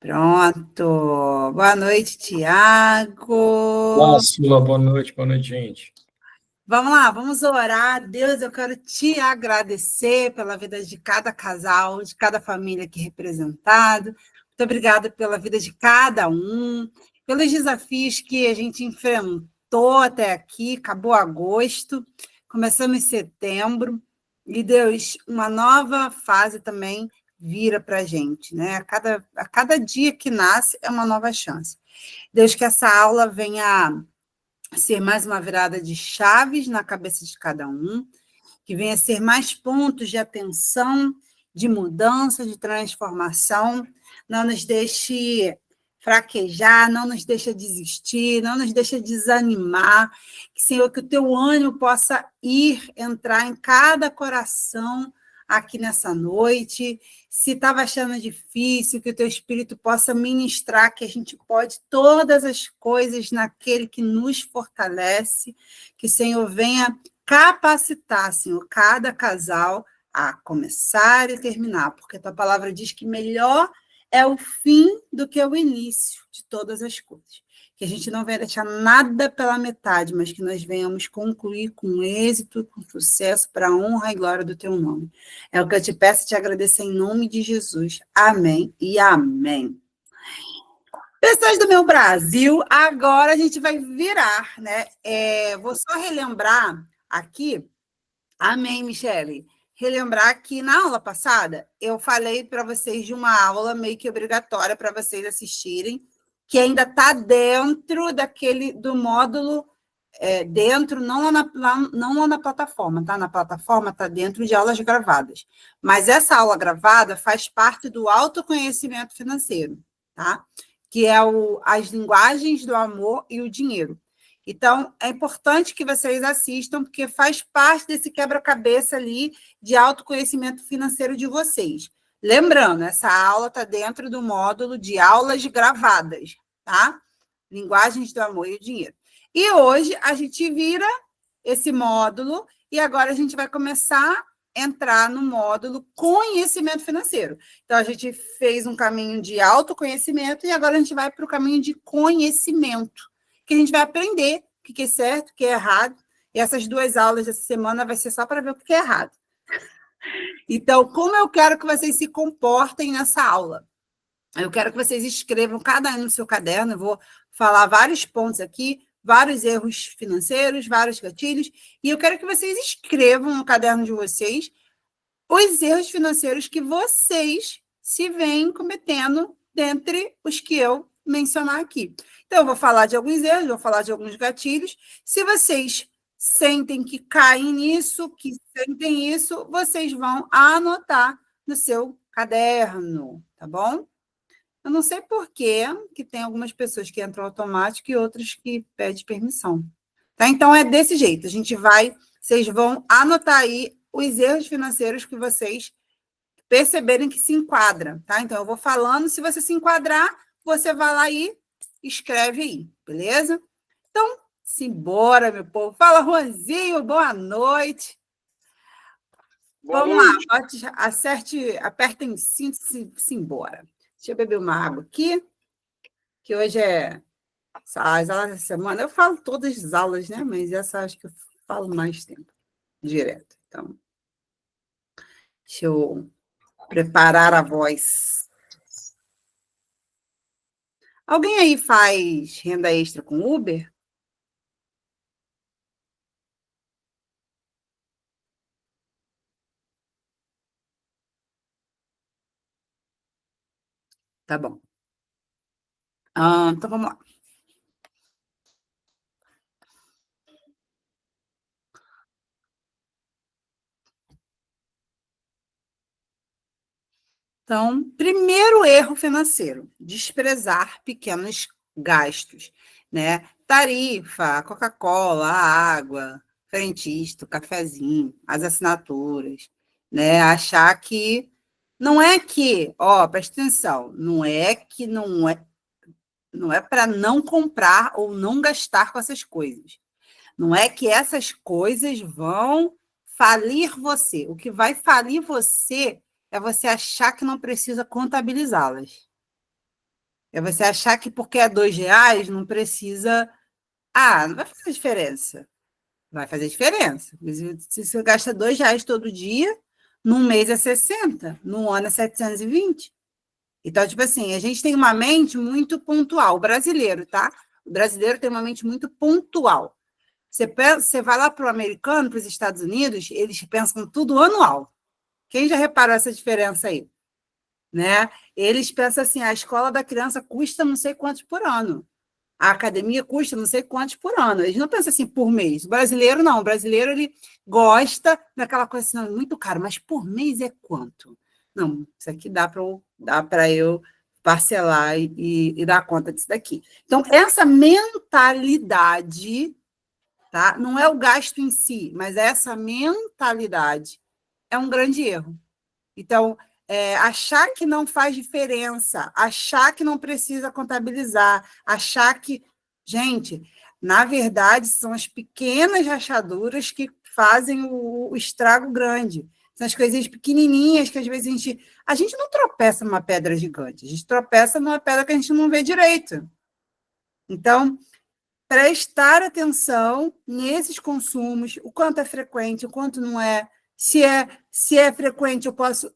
Pronto. Boa noite, Olá, Tiago. Sula, boa noite, gente. Vamos lá, vamos orar. Deus, eu quero te agradecer pela vida de cada casal, de cada família aqui representado. Muito obrigada pela vida de cada um, pelos desafios que a gente enfrentou até aqui. Acabou agosto, começamos em setembro. E Deus, uma nova fase também vira para a gente, né? A cada dia que nasce é uma nova chance. Deus, que essa aula venha ser mais uma virada de chaves na cabeça de cada um, que venha ser mais pontos de atenção, de mudança, de transformação. Não nos deixe fraquejar, não nos deixe desistir, não nos deixe desanimar. Que, Senhor, que o teu ânimo possa entrar em cada coração aqui nessa noite. Se estava achando difícil, que o teu Espírito possa ministrar, que a gente pode todas as coisas naquele que nos fortalece, que o Senhor venha capacitar, Senhor, cada casal a começar e terminar, porque a tua palavra diz que melhor é o fim do que o início de todas as coisas. Que a gente não venha deixar nada pela metade, mas que nós venhamos concluir com êxito, com sucesso, para a honra e glória do teu nome. É o que eu te peço e te agradeço em nome de Jesus. Amém e amém. Pessoas do meu Brasil, agora a gente vai virar, né? Vou só relembrar aqui. Amém, Michele. Relembrar que na aula passada eu falei para vocês de uma aula meio que obrigatória para vocês assistirem, que ainda está dentro do módulo, dentro, não lá na plataforma, tá? Na plataforma está dentro de aulas gravadas. Mas essa aula gravada faz parte do autoconhecimento financeiro, tá? Que é as linguagens do amor e o dinheiro. Então, é importante que vocês assistam, porque faz parte desse quebra-cabeça ali de autoconhecimento financeiro de vocês. Lembrando, essa aula está dentro do módulo de aulas gravadas, tá? Linguagens do amor e o dinheiro. E hoje a gente vira esse módulo e agora a gente vai começar a entrar no módulo conhecimento financeiro. Então, a gente fez um caminho de autoconhecimento e agora a gente vai para o caminho de conhecimento, que a gente vai aprender o que é certo, o que é errado. E essas 2 aulas dessa semana vai ser só para ver o que é errado. Então, como eu quero que vocês se comportem nessa aula? Eu quero que vocês escrevam cada ano no seu caderno. Eu vou falar vários pontos aqui, vários erros financeiros, vários gatilhos, e eu quero que vocês escrevam no caderno de vocês os erros financeiros que vocês se veem cometendo dentre os que eu mencionar aqui. Então, eu vou falar de alguns erros, vou falar de alguns gatilhos. Se vocês sentem que caem nisso, que sentem isso, vocês vão anotar no seu caderno, tá bom? Eu não sei por quê, que tem algumas pessoas que entram automático e outras que pedem permissão. Tá? Então, é desse jeito. Vocês vão anotar aí os erros financeiros que vocês perceberem que se enquadram, tá? Então, eu vou falando, se você se enquadrar, você vai lá e escreve aí, beleza? Então, simbora, meu povo. Fala, Juanzinho, boa noite. Boa Vamos lá, noite. apertem cinto e simbora. Deixa eu beber uma água aqui, que hoje é as aulas da semana. Eu falo todas as aulas, né? Mas essa acho que eu falo mais tempo, direto. Então, deixa eu preparar a voz. Alguém aí faz renda extra com Uber? Tá bom. Então, vamos lá. Então, primeiro erro financeiro, desprezar pequenos gastos, né? Tarifa, Coca-Cola, água, frentista, cafezinho, as assinaturas, né? Achar que não é que, presta atenção, não é para não comprar ou não gastar com essas coisas. Não é que essas coisas vão falir você. O que vai falir você é você achar que não precisa contabilizá-las. É você achar que porque é R$ 2 não precisa... Ah, não vai fazer diferença. Vai fazer diferença. Se você gasta R$ 2 todo dia, num mês é 60, num ano é 720. Então, tipo assim, a gente tem uma mente muito pontual. O brasileiro, tá? O brasileiro tem uma mente muito pontual. Você vai lá para o americano, para os Estados Unidos, eles pensam tudo anual. Quem já reparou essa diferença aí? Né? Eles pensam assim, a escola da criança custa não sei quantos por ano. A academia custa não sei quantos por ano. Eles não pensam assim por mês. O brasileiro não. O brasileiro ele gosta daquela coisa assim, não, muito caro, mas por mês é quanto? Não, isso aqui dá para eu parcelar e dar conta disso daqui. Então, essa mentalidade, tá? Não é o gasto em si, mas essa mentalidade é um grande erro. Então, achar que não faz diferença, achar que não precisa contabilizar, achar que. Gente, na verdade, são as pequenas rachaduras que fazem o estrago grande. São as coisinhas pequenininhas que às vezes a gente não tropeça numa pedra gigante, a gente tropeça numa pedra que a gente não vê direito. Então, prestar atenção nesses consumos, o quanto é frequente, o quanto não é. Se é frequente, eu posso.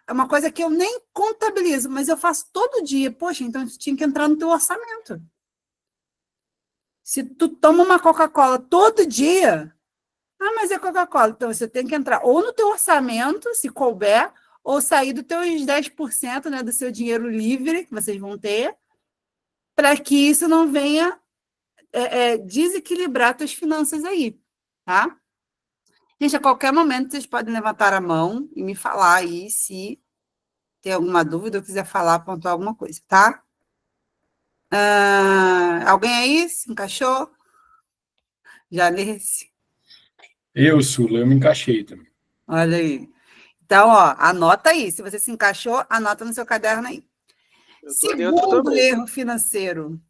É uma coisa que eu nem contabilizo, mas eu faço todo dia. Poxa, então isso tinha que entrar no teu orçamento. Se tu toma uma Coca-Cola todo dia, mas é Coca-Cola. Então você tem que entrar ou no teu orçamento, se couber, ou sair dos teus 10%, né, do seu dinheiro livre que vocês vão ter, para que isso não venha desequilibrar tuas finanças aí, tá? Gente, a qualquer momento vocês podem levantar a mão e me falar aí se tem alguma dúvida ou quiser falar, apontar alguma coisa, tá? Alguém aí se encaixou? Já nesse? Sula, eu me encaixei também. Olha aí. Então, ó, anota aí. Se você se encaixou, anota no seu caderno aí. Eu tô dentro Segundo também. erro financeiro,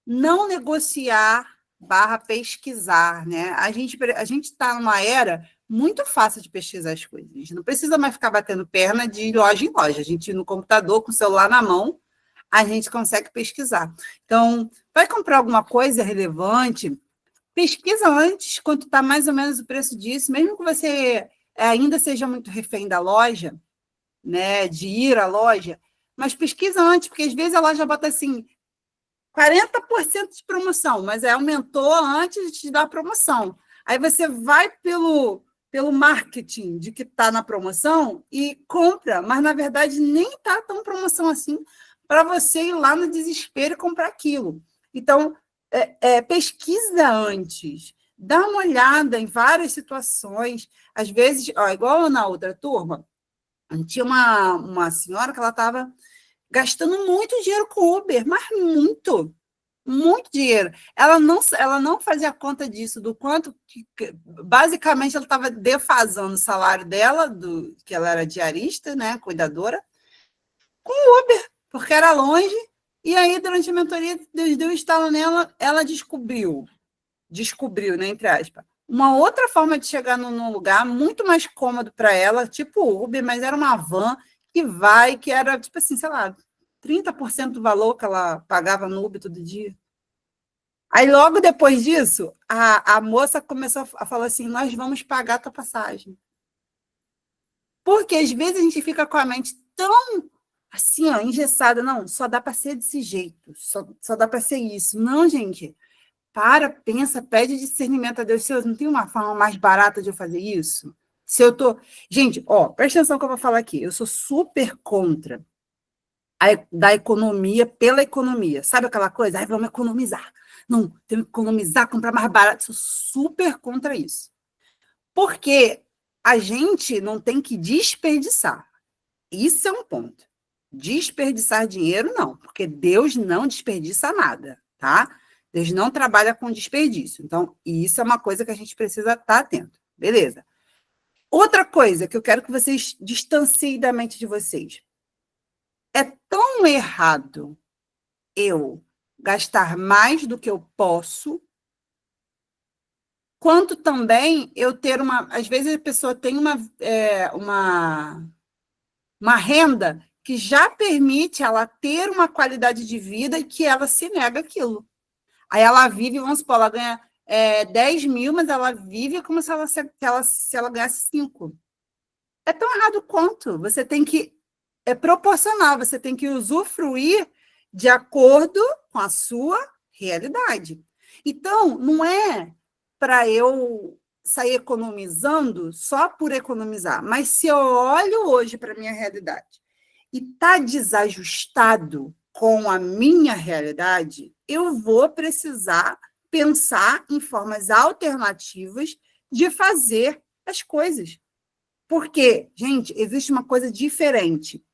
não negociar / pesquisar, né? A gente está numa era muito fácil de pesquisar as coisas. A gente não precisa mais ficar batendo perna de loja em loja. A gente, no computador, com o celular na mão, a gente consegue pesquisar. Então, vai comprar alguma coisa relevante, pesquisa antes, quanto está mais ou menos o preço disso, mesmo que você ainda seja muito refém da loja, né, de ir à loja, mas pesquisa antes, porque às vezes a loja bota assim, 40% de promoção, mas aumentou antes de te dar a promoção. Aí você vai pelo marketing de que está na promoção e compra, mas na verdade nem está tão promoção assim para você ir lá no desespero e comprar aquilo. Então, pesquisa antes, dá uma olhada em várias situações. Às vezes, igual na outra turma, tinha uma senhora que ela estava gastando muito dinheiro com Uber, mas muito, muito dinheiro. Ela não fazia conta disso, do quanto basicamente ela estava defasando o salário dela, que ela era diarista, né, cuidadora, com Uber, porque era longe, e aí, durante a mentoria, Deus deu um estalo nela, ela descobriu, né, entre aspas, uma outra forma de chegar num lugar muito mais cômodo para ela, tipo Uber, mas era uma van que era, tipo assim, sei lá, 30% do valor que ela pagava no Uber todo dia. Aí, logo depois disso, a moça começou a falar assim, nós vamos pagar a tua passagem. Porque, às vezes, a gente fica com a mente tão, assim, ó, engessada. Não, só dá para ser desse jeito, só dá para ser isso. Não, gente, pensa, pede discernimento a Deus. Se eu não tem uma forma mais barata de eu fazer isso? Se eu tô... Gente, ó, presta atenção que eu vou falar aqui. Eu sou super contra da economia pela economia. Sabe aquela coisa? Ai, vamos economizar. Não, temos que economizar, comprar mais barato. Sou super contra isso. Porque a gente não tem que desperdiçar. Isso é um ponto. Desperdiçar dinheiro, não. Porque Deus não desperdiça nada, tá? Deus não trabalha com desperdício. Então, isso é uma coisa que a gente precisa estar atento. Beleza. Outra coisa que eu quero que vocês distanciem da mente de vocês. É tão errado eu gastar mais do que eu posso, quanto também eu ter uma... Às vezes a pessoa tem uma renda que já permite ela ter uma qualidade de vida e que ela se nega aquilo. Aí ela vive, vamos supor, ela ganha 10 mil, mas ela vive como se ela ganhasse 5. É tão errado quanto. Você tem que... É proporcional, você tem que usufruir de acordo com a sua realidade. Então, não é para eu sair economizando só por economizar, mas se eu olho hoje para a minha realidade e está desajustado com a minha realidade, eu vou precisar pensar em formas alternativas de fazer as coisas. Porque, gente, existe uma coisa diferente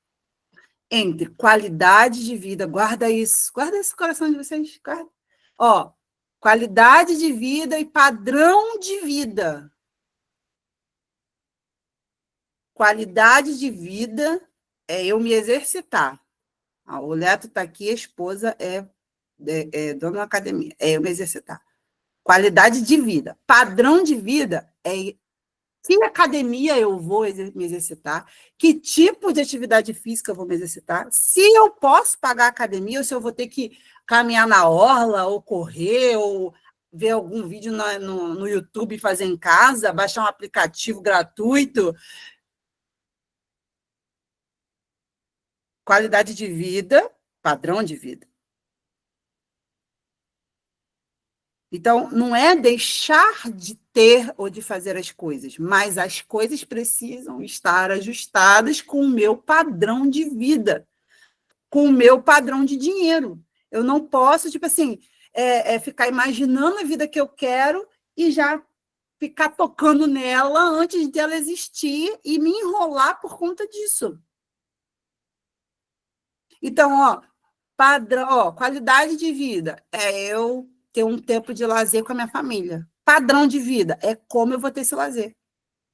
entre qualidade de vida, guarda isso no coração de vocês, guarda. Ó, qualidade de vida e padrão de vida. Qualidade de vida é eu me exercitar. O Leto está aqui, a esposa é dona da academia, é eu me exercitar. Qualidade de vida. Padrão de vida é que academia eu vou me exercitar, que tipo de atividade física eu vou me exercitar, se eu posso pagar a academia ou se eu vou ter que caminhar na orla, ou correr, ou ver algum vídeo no YouTube e fazer em casa, baixar um aplicativo gratuito. Qualidade de vida, padrão de vida. Então, não é deixar de ter ou de fazer as coisas, mas as coisas precisam estar ajustadas com o meu padrão de vida, com o meu padrão de dinheiro. Eu não posso, tipo assim, ficar imaginando a vida que eu quero e já ficar tocando nela antes dela existir e me enrolar por conta disso. Então, padrão, qualidade de vida é eu ter um tempo de lazer com a minha família. Padrão de vida é como eu vou ter esse lazer.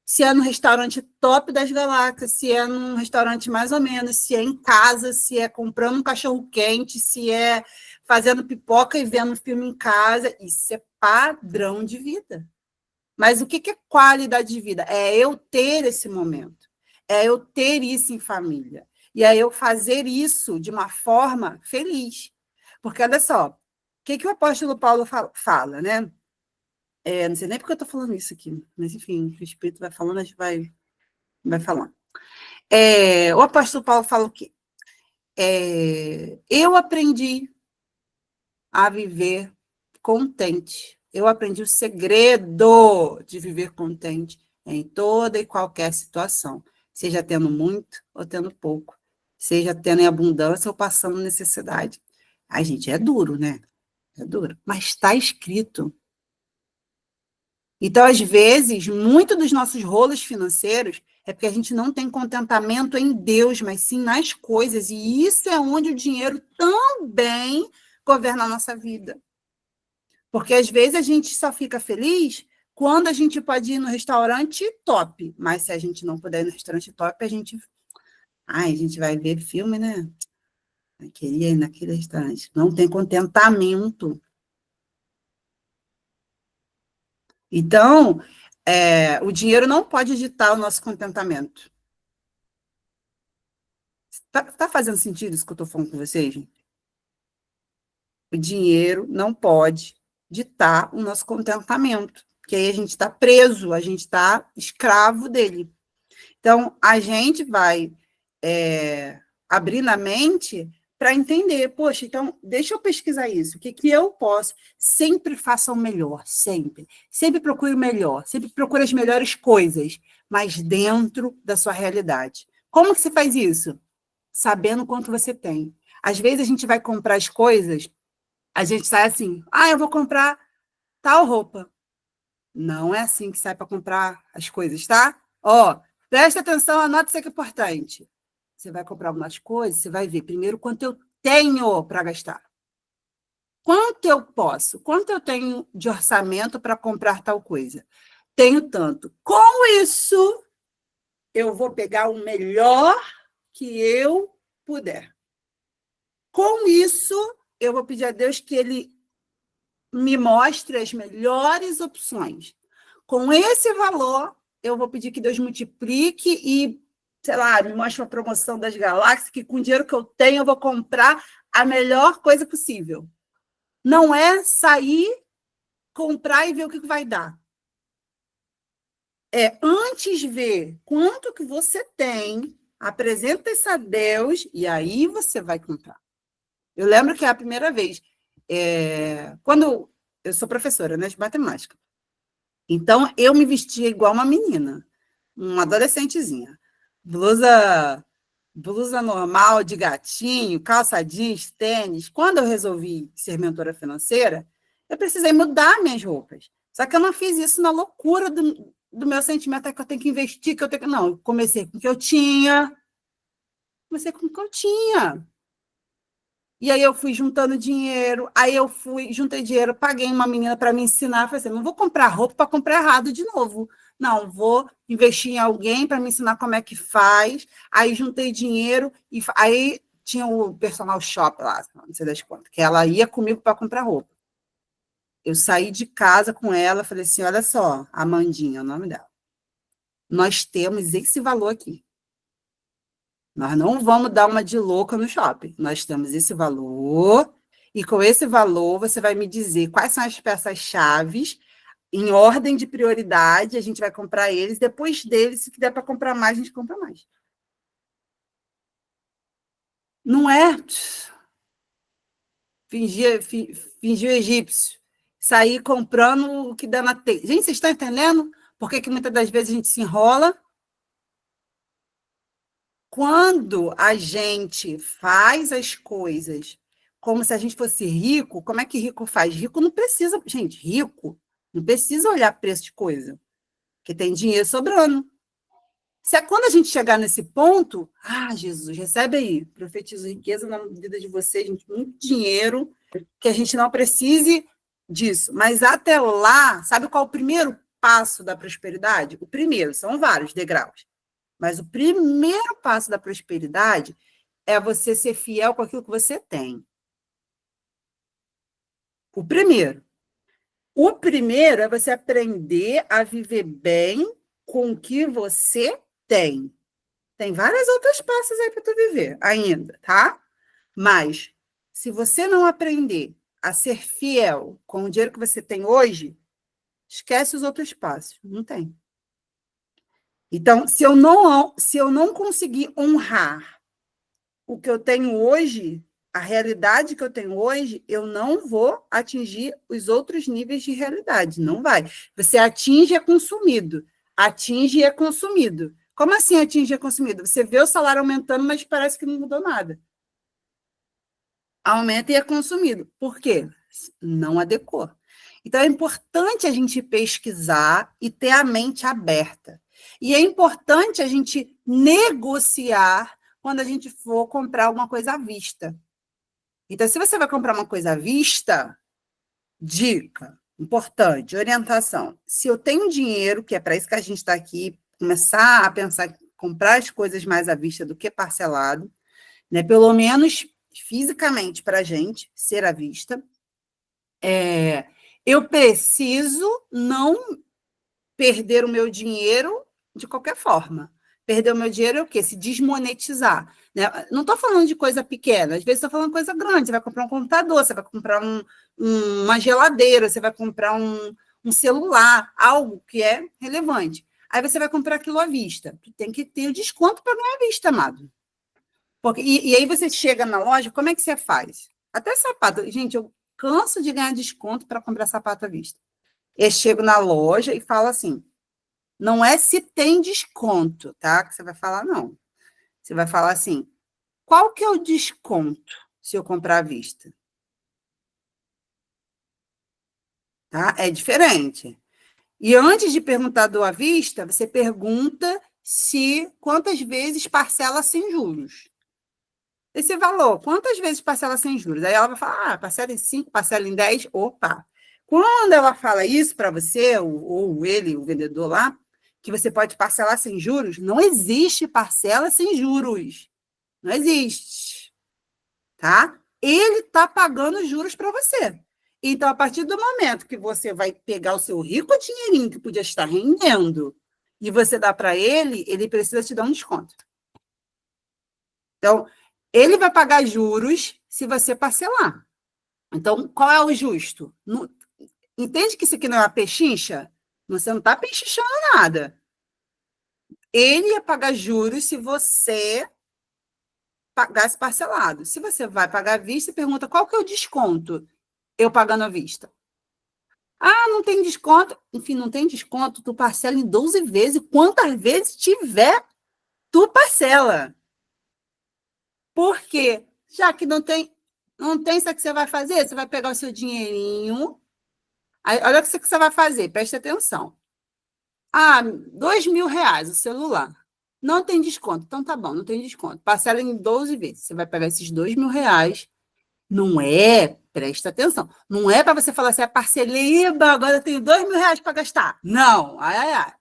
Se é no restaurante top das galáxias, se é num restaurante mais ou menos, se é em casa, se é comprando um cachorro-quente, se é fazendo pipoca e vendo filme em casa. Isso é padrão de vida. Mas o que é qualidade de vida? É eu ter esse momento. É eu ter isso em família. E é eu fazer isso de uma forma feliz. Porque, olha só, o que o apóstolo Paulo fala, né? Não sei nem porque eu estou falando isso aqui, mas, enfim, o Espírito vai falando, a gente vai falando. O apóstolo Paulo fala o quê? Eu aprendi a viver contente. Eu aprendi o segredo de viver contente em toda e qualquer situação, seja tendo muito ou tendo pouco, seja tendo em abundância ou passando necessidade. Ai, gente, é duro, né? É duro, mas está escrito. Então, às vezes, muito dos nossos rolos financeiros é porque a gente não tem contentamento em Deus, mas sim nas coisas, e isso é onde o dinheiro também governa a nossa vida. Porque às vezes a gente só fica feliz quando a gente pode ir no restaurante top, mas se a gente não puder ir no restaurante top, a gente vai ver filme, né? Eu queria ir naquele restaurante. Não tem contentamento. Então, o dinheiro não pode ditar o nosso contentamento. Tá fazendo sentido isso que eu estou falando com vocês, gente? O dinheiro não pode ditar o nosso contentamento, porque aí a gente está preso, a gente está escravo dele. Então, a gente vai abrir na mente para entender, poxa, então, deixa eu pesquisar isso, o que eu posso? Sempre faça o melhor, sempre. Sempre procure o melhor, sempre procure as melhores coisas, mas dentro da sua realidade. Como que você faz isso? Sabendo quanto você tem. Às vezes a gente vai comprar as coisas, a gente sai assim, eu vou comprar tal roupa. Não é assim que sai para comprar as coisas, tá? Presta atenção, anota isso aqui importante. Você vai comprar algumas coisas, você vai ver primeiro quanto eu tenho para gastar. Quanto eu posso? Quanto eu tenho de orçamento para comprar tal coisa? Tenho tanto. Com isso, eu vou pegar o melhor que eu puder. Com isso, eu vou pedir a Deus que Ele me mostre as melhores opções. Com esse valor, eu vou pedir que Deus multiplique e sei lá, me mostra uma promoção das galáxias, que com o dinheiro que eu tenho eu vou comprar a melhor coisa possível. Não é sair, comprar e ver o que vai dar. É antes ver quanto que você tem, apresenta isso a Deus e aí você vai comprar. Eu lembro que é a primeira vez, quando eu sou professora, né, de matemática, então eu me vestia igual uma menina, uma adolescentezinha, blusa normal de gatinho, calça jeans, tênis. Quando eu resolvi ser mentora financeira, eu precisei mudar minhas roupas. Só que eu não fiz isso na loucura do meu sentimento, é que eu tenho que investir, que eu tenho que... Não, eu comecei com o que eu tinha. Comecei com o que eu tinha. E aí eu fui juntando dinheiro, juntei dinheiro, paguei uma menina para me ensinar, falei assim, não vou comprar roupa para comprar errado de novo. Não, vou investir em alguém para me ensinar como é que faz. Aí juntei dinheiro, e aí tinha o personal shop lá, não sei das quantas, que ela ia comigo para comprar roupa. Eu saí de casa com ela, falei assim, olha só, Amandinha, é o nome dela. Nós temos esse valor aqui. Nós não vamos dar uma de louca no shopping. Nós temos esse valor, e com esse valor você vai me dizer quais são as peças-chave, em ordem de prioridade, a gente vai comprar eles, depois deles, se der para comprar mais, a gente compra mais. Não é fingir o egípcio, sair comprando o que dá na telha. Gente, vocês estão entendendo por que muitas das vezes a gente se enrola? Quando a gente faz as coisas como se a gente fosse rico, como é que rico faz? Rico não precisa, gente, rico não precisa olhar preço de coisa, porque tem dinheiro sobrando. Se é quando a gente chegar nesse ponto, Jesus, recebe aí, profetizo riqueza na vida de vocês, gente, muito dinheiro, que a gente não precise disso. Mas até lá, sabe qual é o primeiro passo da prosperidade? O primeiro, são vários degraus. Mas o primeiro passo da prosperidade é você ser fiel com aquilo que você tem. O primeiro. O primeiro é você aprender a viver bem com o que você tem. Tem várias outras passos aí para tu viver ainda, tá? Mas se você não aprender a ser fiel com o dinheiro que você tem hoje, esquece os outros passos. Não tem. Então, se eu não conseguir honrar o que eu tenho hoje, a realidade que eu tenho hoje, eu não vou atingir os outros níveis de realidade. Não vai. Você atinge e é consumido. Atinge e é consumido. Como assim atinge e é consumido? Você vê o salário aumentando, mas parece que não mudou nada. Aumenta e é consumido. Por quê? Não adequou. Então, é importante a gente pesquisar e ter a mente aberta. E é importante a gente negociar quando a gente for comprar alguma coisa à vista. Então, se você vai comprar uma coisa à vista, dica importante, orientação. Se eu tenho dinheiro, que é para isso que a gente está aqui, começar a pensar, comprar as coisas mais à vista do que parcelado, né? Pelo menos fisicamente para a gente ser à vista. Eu preciso não perder o meu dinheiro de qualquer forma. Perder o meu dinheiro é o quê? Se desmonetizar. Né? Não estou falando de coisa pequena, às vezes estou falando de coisa grande. Você vai comprar um computador, você vai comprar uma geladeira, você vai comprar um celular, algo que é relevante. Aí você vai comprar aquilo à vista. Tu tem que ter o desconto para ganhar à vista, amado. E aí você chega na loja, como é que você faz? Até sapato. Gente, eu canso de ganhar desconto para comprar sapato à vista. Eu chego na loja e falo assim, não é se tem desconto, tá? Que você vai falar, não. Você vai falar assim, qual que é o desconto se eu comprar à vista? Tá? É diferente. E antes de perguntar do à vista, você pergunta quantas vezes parcela sem juros. Esse valor, quantas vezes parcela sem juros? Aí ela vai falar, parcela em 5, parcela em 10, opa. Quando ela fala isso para você, ou ele, o vendedor lá, que você pode parcelar sem juros, não existe parcela sem juros. Não existe. Tá? Ele está pagando juros para você. Então, a partir do momento que você vai pegar o seu rico dinheirinho que podia estar rendendo e você dá para ele, ele precisa te dar um desconto. Então, ele vai pagar juros se você parcelar. Então, qual é o justo? Entende que isso aqui não é uma pechincha? Você não está pechinchando nada. Ele ia pagar juros se você pagasse parcelado. Se você vai pagar à vista, pergunta qual que é o desconto eu pagando à vista. Ah, não tem desconto. Enfim, não tem desconto, tu parcela em 12 vezes. Quantas vezes tiver, tu parcela. Por quê? Já que não tem, sabe o que você vai fazer? Você vai pegar o seu dinheirinho. Aí, olha o que você vai fazer, preste atenção. Ah, R$ 2.000 o celular. Não tem desconto. Então tá bom, não tem desconto. Parcela em 12 vezes. Você vai pegar esses R$ 2.000. Não é, presta atenção. Não é para você falar assim, parceleba, agora eu tenho R$ 2.000 para gastar. Não, ai, ai, ai.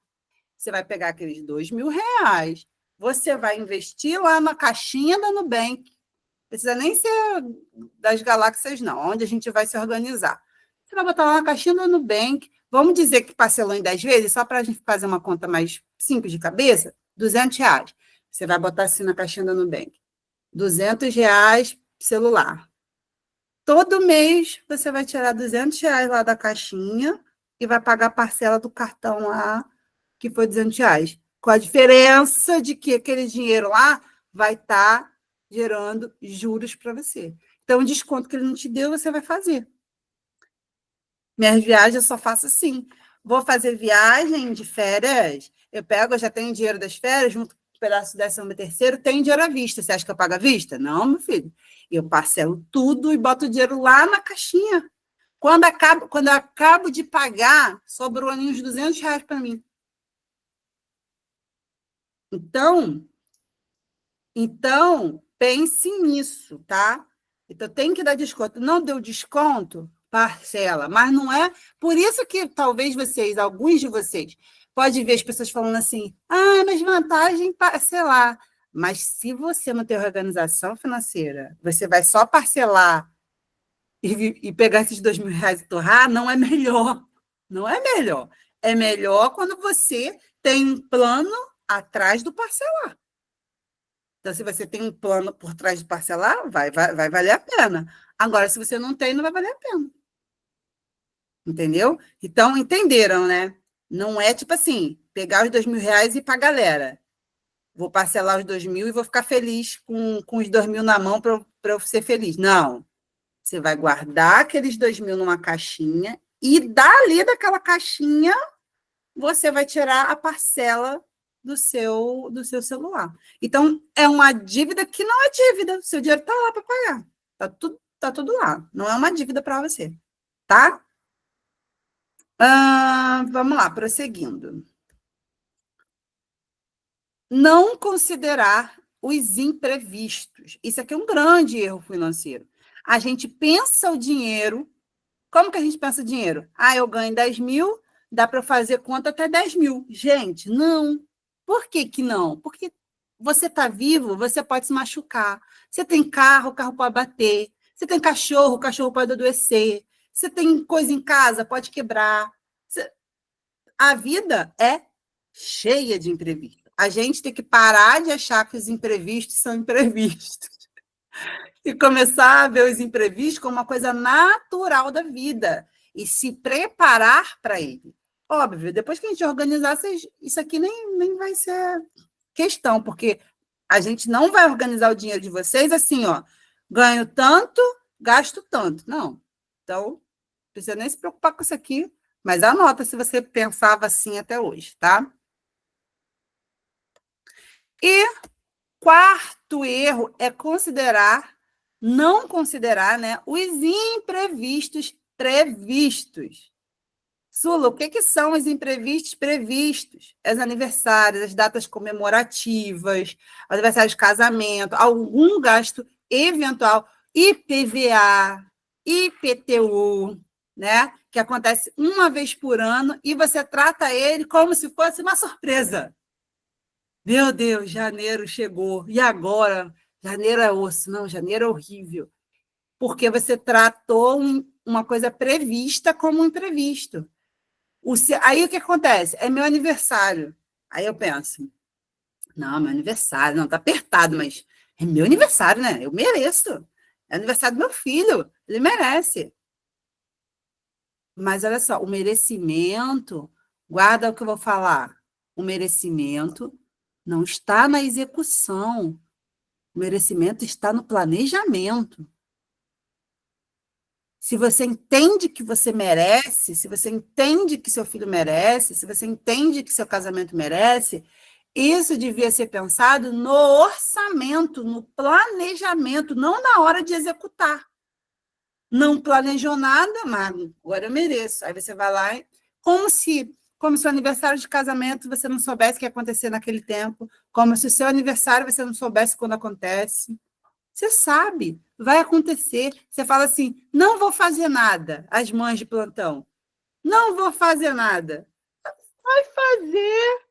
Você vai pegar aqueles R$ 2.000, você vai investir lá na caixinha da Nubank. Não precisa nem ser das galáxias, não, onde a gente vai se organizar. Você vai botar lá na caixinha da Nubank. Vamos dizer que parcelou em 10 vezes, só para a gente fazer uma conta mais simples de cabeça, R$ 200. Você vai botar assim na caixinha da Nubank. R$ 200 celular. Todo mês você vai tirar R$ 200 lá da caixinha e vai pagar a parcela do cartão lá, que foi R$ 200. Com a diferença de que aquele dinheiro lá vai estar gerando juros para você. Então, o desconto que ele não te deu, você vai fazer. Minhas viagens eu só faço assim. Vou fazer viagem de férias, eu já tenho dinheiro das férias, junto com um pedaço do 13º, tenho dinheiro à vista. Você acha que eu pago à vista? Não, meu filho. Eu parcelo tudo e boto o dinheiro lá na caixinha. Quando eu acabo de pagar, sobrou ali uns R$ 200 para mim. Então, pense nisso, tá? Então, tem que dar desconto. Não deu desconto, parcela. Mas não é... Por isso que talvez vocês, alguns de vocês, pode ver as pessoas falando assim, mas vantagem parcelar. Mas se você não tem organização financeira, você vai só parcelar e pegar esses R$ 2.000 e torrar, não é melhor. Não é melhor. É melhor quando você tem um plano atrás do parcelar. Então, se você tem um plano por trás de parcelar, vai valer a pena. Agora, se você não tem, não vai valer a pena. Entendeu? Então, entenderam, né? Não é tipo assim, pegar os R$ 2.000 e ir para a galera. Vou parcelar os 2.000 e vou ficar feliz com os 2.000 na mão para eu ser feliz. Não. Você vai guardar aqueles 2.000 numa caixinha e dali daquela caixinha você vai tirar a parcela do seu celular. Então, é uma dívida que não é dívida. O seu dinheiro está lá para pagar. Tá tudo lá. Não é uma dívida para você. Tá? Vamos lá, prosseguindo. Não considerar os imprevistos. Isso aqui é um grande erro financeiro. A gente pensa o dinheiro. Como que a gente pensa o dinheiro? Eu ganho 10.000, dá para fazer conta até 10.000. Gente, não. Por que que não? Porque você está vivo, você pode se machucar. Você tem carro, o carro pode bater. Você tem cachorro, o cachorro pode adoecer. Você tem coisa em casa, pode quebrar. A vida é cheia de imprevistos. A gente tem que parar de achar que os imprevistos são imprevistos e começar a ver os imprevistos como uma coisa natural da vida e se preparar para ele. Óbvio, depois que a gente organizar, isso aqui nem vai ser questão, porque a gente não vai organizar o dinheiro de vocês assim, ó, ganho tanto, gasto tanto. Não. Então, não precisa nem se preocupar com isso aqui, mas anota se você pensava assim até hoje, tá? E quarto erro é não considerar, né, os imprevistos previstos. Sula, o que são os imprevistos previstos? Os aniversários, as datas comemorativas, aniversário de casamento, algum gasto eventual, IPVA, IPTU, né? Que acontece uma vez por ano e você trata ele como se fosse uma surpresa. Meu Deus, janeiro chegou. E agora? Janeiro é osso. Não, janeiro é horrível. Porque você tratou uma coisa prevista como um imprevisto. Aí o que acontece? É meu aniversário. Aí eu penso, não, meu aniversário, não, tá apertado, mas É meu aniversário, né? Eu mereço. É aniversário do meu filho. Ele merece. Mas olha só, o merecimento, guarda o que eu vou falar. O merecimento não está na execução. O merecimento está no planejamento. Se você entende que você merece, se você entende que seu filho merece, se você entende que seu casamento merece, isso devia ser pensado no orçamento, no planejamento, não na hora de executar. Não planejou nada, mas agora eu mereço. Aí você vai lá, como se o aniversário de casamento você não soubesse o que ia acontecer naquele tempo, como se o seu aniversário você não soubesse quando acontece. Você sabe, vai acontecer. Você fala assim: não vou fazer nada, as mães de plantão. Não vou fazer nada. Vai fazer.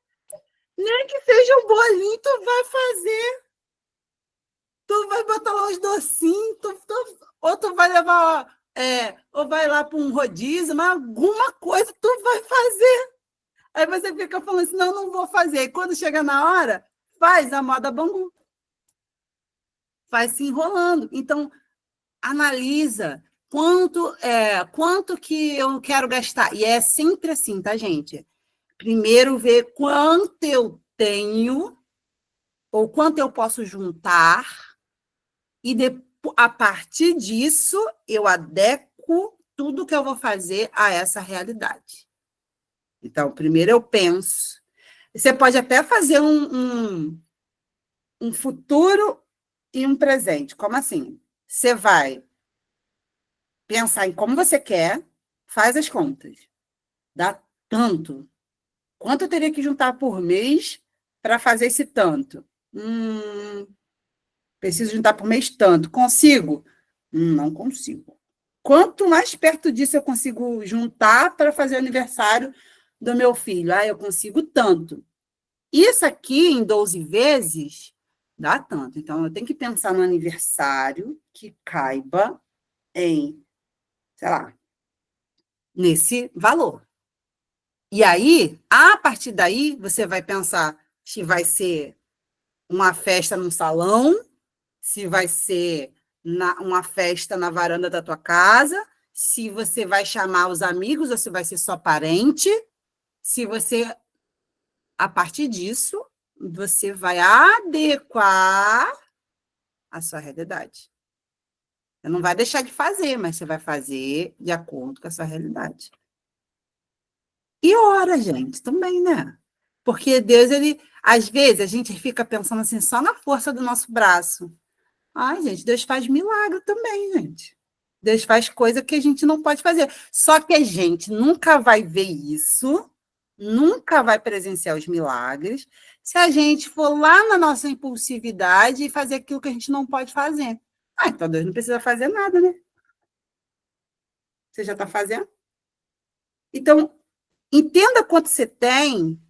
Nem que seja um bolinho, tu vai fazer. Tu vai botar lá os docinhos, ou tu vai levar, ou vai lá para um rodízio, mas alguma coisa tu vai fazer. Aí você fica falando assim: não, não vou fazer. E quando chega na hora, faz a moda Bangu. Vai se enrolando. Então, analisa quanto que eu quero gastar. E é sempre assim, tá, gente? Primeiro ver quanto eu tenho ou quanto eu posso juntar e a partir disso eu adequo tudo que eu vou fazer a essa realidade. Então, primeiro eu penso. Você pode até fazer um futuro e um presente. Como assim? Você vai pensar em como você quer, faz as contas. Dá tanto. Quanto eu teria que juntar por mês para fazer esse tanto? Preciso juntar por mês tanto. Consigo? Não consigo. Quanto mais perto disso eu consigo juntar para fazer o aniversário do meu filho? Eu consigo tanto. Isso aqui, em 12 vezes, dá tanto. Então, eu tenho que pensar no aniversário que caiba em, sei lá, nesse valor. E aí, a partir daí, você vai pensar se vai ser uma festa num salão, se vai ser uma festa na varanda da tua casa, se você vai chamar os amigos ou se vai ser só parente, se você, a partir disso, você vai adequar a sua realidade. Você não vai deixar de fazer, mas você vai fazer de acordo com a sua realidade. E ora, gente, também, né? Porque Deus, ele, às vezes, a gente fica pensando assim, só na força do nosso braço. Ai, gente, Deus faz milagre também, gente. Deus faz coisa que a gente não pode fazer. Só que a gente nunca vai ver isso, nunca vai presenciar os milagres, se a gente for lá na nossa impulsividade e fazer aquilo que a gente não pode fazer. Então Deus não precisa fazer nada, né? Você já está fazendo? Então, entenda quanto você tem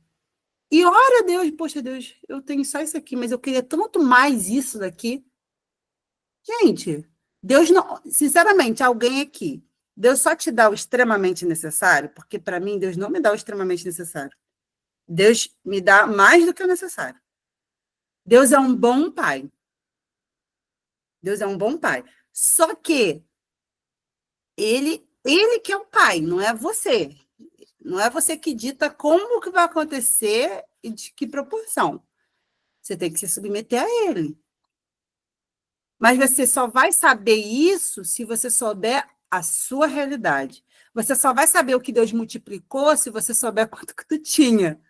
e ora a Deus. Poxa, Deus, eu tenho só isso aqui, mas eu queria tanto mais isso daqui. Gente, Deus não. Sinceramente, alguém aqui, Deus só te dá o extremamente necessário, porque para mim, Deus não me dá o extremamente necessário. Deus me dá mais do que o necessário. Deus é um bom pai. Deus é um bom pai. Só que ele que é o pai, não é você. Não é você que dita como que vai acontecer e de que proporção. Você tem que se submeter a ele. Mas você só vai saber isso se você souber a sua realidade. Você só vai saber o que Deus multiplicou se você souber quanto que tu tinha.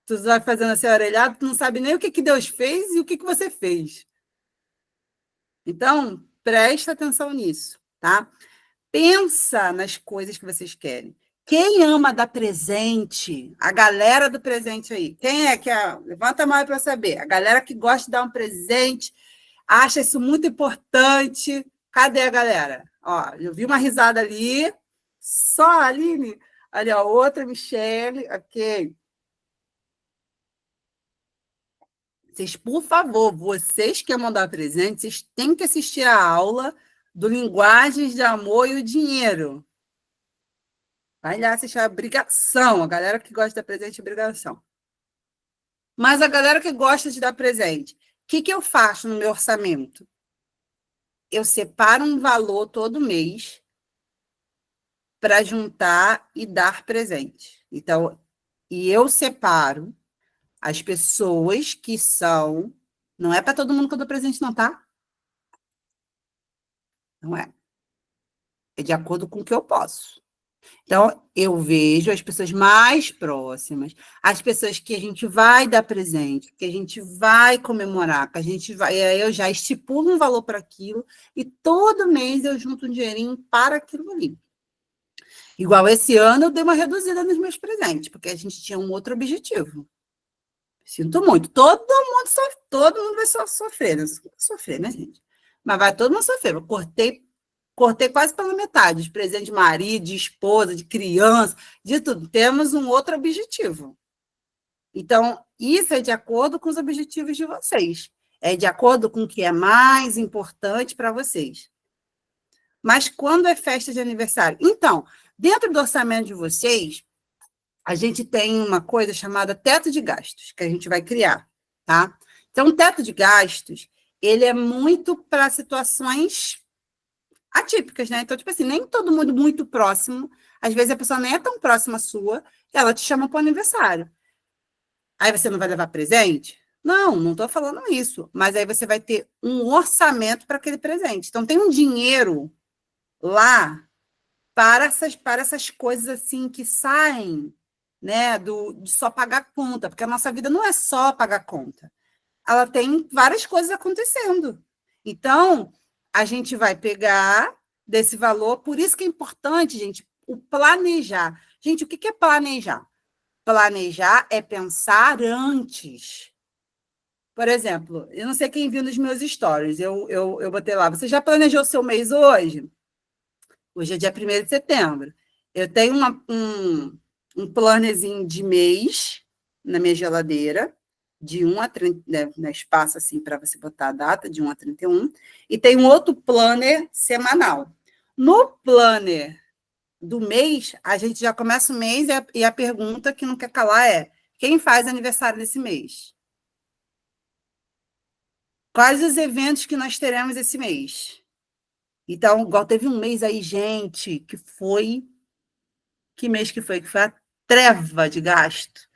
Tu vai fazendo assim, orelhado, tu não sabe nem o que Deus fez e o que você fez. Então, presta atenção nisso, tá? Pensa nas coisas que vocês querem. Quem ama dar presente? A galera do presente aí. Quem é que é? Levanta a mão para saber. A galera que gosta de dar um presente, acha isso muito importante. Cadê a galera? Ó, eu vi uma risada ali. Só a Aline. Ali, ó, outra, Michele. Ok. Vocês, por favor, vocês que querem dar presente, vocês têm que assistir a aula do Linguagens de Amor e o Dinheiro. Vai lá assistir a obrigação. A galera que gosta de dar presente é obrigação. Mas a galera que gosta de dar presente, que eu faço no meu orçamento? Eu separo um valor todo mês para juntar e dar presente. Então, e eu separo as pessoas que são. Não é para todo mundo que eu dou presente, não, tá? Não é. É de acordo com o que eu posso. Então, eu vejo as pessoas mais próximas, as pessoas que a gente vai dar presente, que a gente vai comemorar, que a gente vai. E aí eu já estipulo um valor para aquilo, e todo mês eu junto um dinheirinho para aquilo ali. Igual esse ano eu dei uma reduzida nos meus presentes, porque a gente tinha um outro objetivo. Sinto muito. Todo mundo vai sofrer, né? Sofrer, né, gente? Mas vai todo mundo sofrer. Eu cortei quase pela metade. De presente de marido, de esposa, de criança, de tudo. Temos um outro objetivo. Então, isso é de acordo com os objetivos de vocês. É de acordo com o que é mais importante para vocês. Mas quando é festa de aniversário? Então, dentro do orçamento de vocês, a gente tem uma coisa chamada teto de gastos, que a gente vai criar, tá? Então, o teto de gastos, ele é muito para situações atípicas, né? Então, tipo assim, nem todo mundo muito próximo, às vezes a pessoa nem é tão próxima sua, ela te chama para o aniversário. Aí você não vai levar presente? Não estou falando isso, mas aí você vai ter um orçamento para aquele presente. Então, tem um dinheiro lá para essas coisas assim que saem, né, de só pagar conta, porque a nossa vida não é só pagar conta. Ela tem várias coisas acontecendo. Então, a gente vai pegar desse valor, por isso que é importante, gente, o planejar. Gente, o que é planejar? Planejar é pensar antes. Por exemplo, eu não sei quem viu nos meus stories, eu botei lá, você já planejou o seu mês hoje? Hoje é dia 1º de setembro. Eu tenho um plannerzinho de mês na minha geladeira, de 1 a 30, né, espaço assim para você botar a data, de 1 a 31, e tem um outro planner semanal. No planner do mês, a gente já começa o mês e a pergunta que não quer calar é: quem faz aniversário nesse mês? Quais os eventos que nós teremos esse mês? Então, igual teve um mês aí, gente, que foi. Que mês que foi? Que foi a treva de gasto.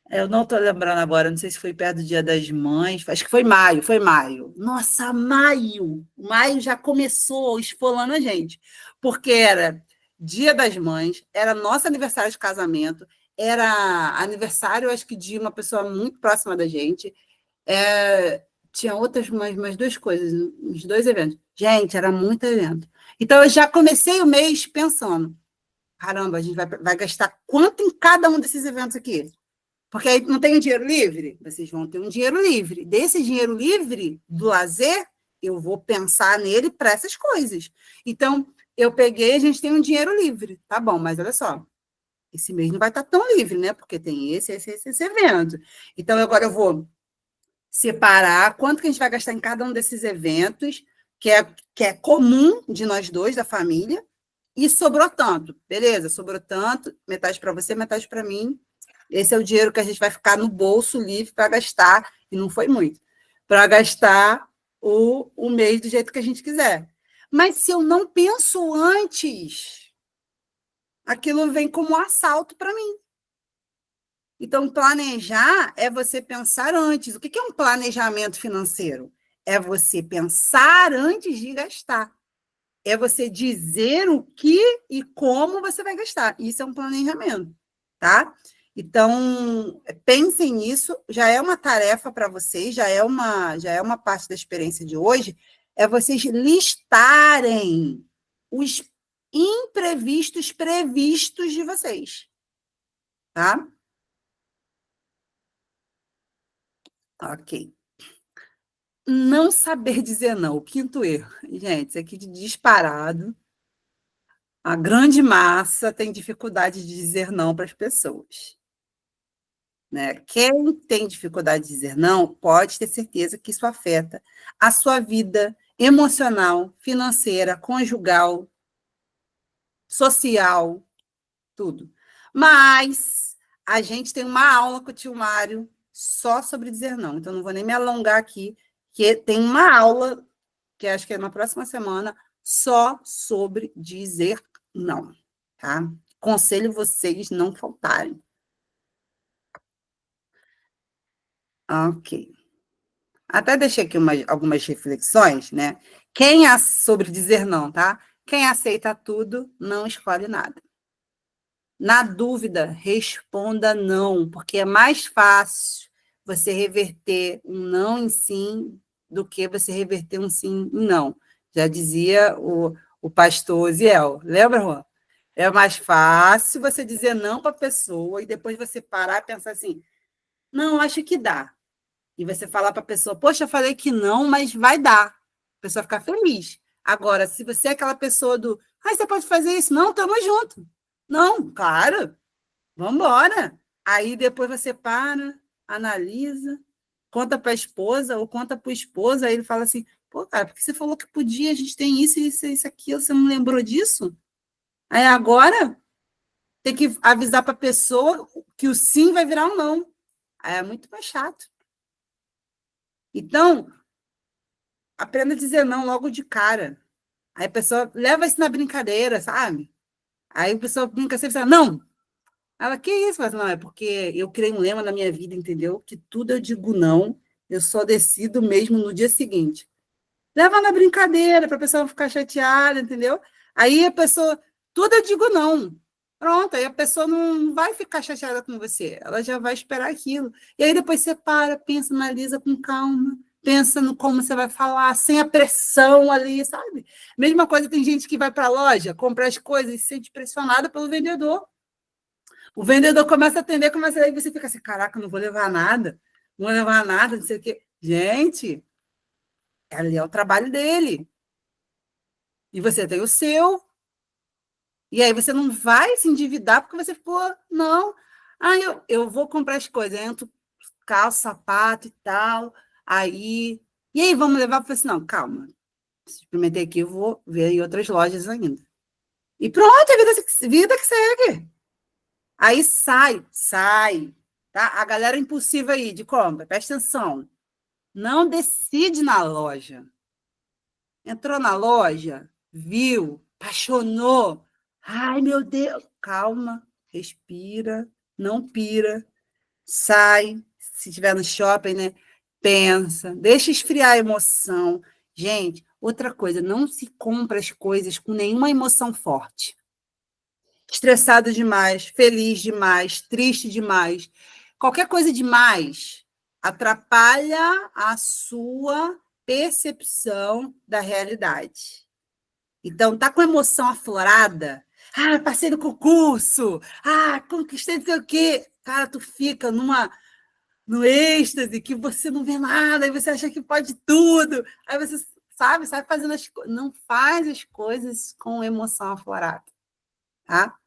Eu não estou lembrando agora, não sei se foi perto do Dia das Mães, acho que foi maio, foi maio. Nossa, maio! Maio já começou esfolando a gente, porque era Dia das Mães, era nosso aniversário de casamento, era aniversário, acho que de uma pessoa muito próxima da gente, tinha outras, mais duas coisas, uns dois eventos. Gente, era muito evento. Então, eu já comecei o mês pensando, caramba, a gente vai gastar quanto em cada um desses eventos aqui? Porque aí não tem um dinheiro livre? Vocês vão ter um dinheiro livre. Desse dinheiro livre, do lazer, eu vou pensar nele para essas coisas. Então, eu peguei, a gente tem um dinheiro livre. Tá bom, mas olha só, esse mês não vai estar tão livre, né? Porque tem esse evento. Então, agora eu vou separar quanto que a gente vai gastar em cada um desses eventos, que é comum de nós dois, da família, e sobrou tanto. Beleza, sobrou tanto, metade para você, metade para mim. Esse é o dinheiro que a gente vai ficar no bolso livre para gastar, e não foi muito, para gastar o mês do jeito que a gente quiser. Mas se eu não penso antes, aquilo vem como um assalto para mim. Então, planejar é você pensar antes. O que é um planejamento financeiro? É você pensar antes de gastar. É você dizer o que e como você vai gastar. Isso é um planejamento, tá? Então, pensem nisso, já é uma tarefa para vocês, já é uma parte da experiência de hoje, é vocês listarem os imprevistos previstos de vocês, tá? Ok. Não saber dizer não, o quinto erro. Gente, isso aqui de disparado. A grande massa tem dificuldade de dizer não para as pessoas, né? Quem tem dificuldade de dizer não, pode ter certeza que isso afeta a sua vida emocional, financeira, conjugal, social, tudo. Mas a gente tem uma aula com o tio Mário só sobre dizer não. Então, não vou nem me alongar aqui, que tem uma aula, que acho que é na próxima semana, só sobre dizer não, tá? Conselho vocês não faltarem. Ok. Até deixei aqui algumas reflexões, né? Sobre dizer não, tá? Quem aceita tudo, não escolhe nada. Na dúvida, responda não, porque é mais fácil você reverter um não em sim do que você reverter um sim em não. Já dizia o pastor Osiel. Lembra, Juan? É mais fácil você dizer não para a pessoa e depois você parar e pensar assim, não, acho que dá. E você falar para a pessoa, poxa, eu falei que não, mas vai dar. A pessoa ficar feliz. Agora, se você é aquela pessoa do, você pode fazer isso? Não, tamo junto. Não, claro, vamos embora. Aí depois você para, analisa, conta para a esposa ou conta para o esposo, aí ele fala assim, pô, cara, porque você falou que podia, a gente tem isso, isso, isso, aquilo, você não lembrou disso? Aí agora tem que avisar para a pessoa que o sim vai virar um não. Aí é muito mais chato. Então, aprenda a dizer não logo de cara. Aí a pessoa leva isso na brincadeira, sabe? Aí a pessoa brinca sempre, fala, não. Ela, que isso? Mas não, é porque eu criei um lema na minha vida, entendeu? Que tudo eu digo não, eu só decido mesmo no dia seguinte. Leva na brincadeira, para a pessoa não ficar chateada, entendeu? Aí a pessoa, tudo eu digo não. Pronto, aí a pessoa não vai ficar chateada com você, ela já vai esperar aquilo. E aí depois você para, pensa, analisa com calma, pensa no como você vai falar, sem a pressão ali, sabe? Mesma coisa, tem gente que vai para a loja, comprar as coisas e se sente pressionada pelo vendedor. O vendedor começa a atender, aí você fica assim, caraca, não vou levar nada, não vou levar nada, não sei o quê. Gente, ali é o trabalho dele. E você tem o seu. E aí você não vai se endividar porque você ficou, não. Eu vou comprar as coisas, entro, calço, sapato e tal. Aí. E aí, vamos levar? Eu falei assim, não, calma. Se experimentei aqui, eu vou ver em outras lojas ainda. E pronto, é vida que segue. Aí sai. Tá? A galera impulsiva aí de compra, presta atenção. Não decide na loja. Entrou na loja, viu, apaixonou. Ai, meu Deus, calma, respira, não pira, sai. Se estiver no shopping, né? Pensa, deixa esfriar a emoção. Gente, outra coisa, não se compra as coisas com nenhuma emoção forte. Estressado demais, feliz demais, triste demais. Qualquer coisa demais atrapalha a sua percepção da realidade. Então, tá com a emoção aflorada. Passei no concurso. Conquistei não sei o quê. Cara, tu fica no êxtase que você não vê nada, aí você acha que pode tudo. Aí você, sai fazendo as coisas. Não faz as coisas com emoção aflorada, tá?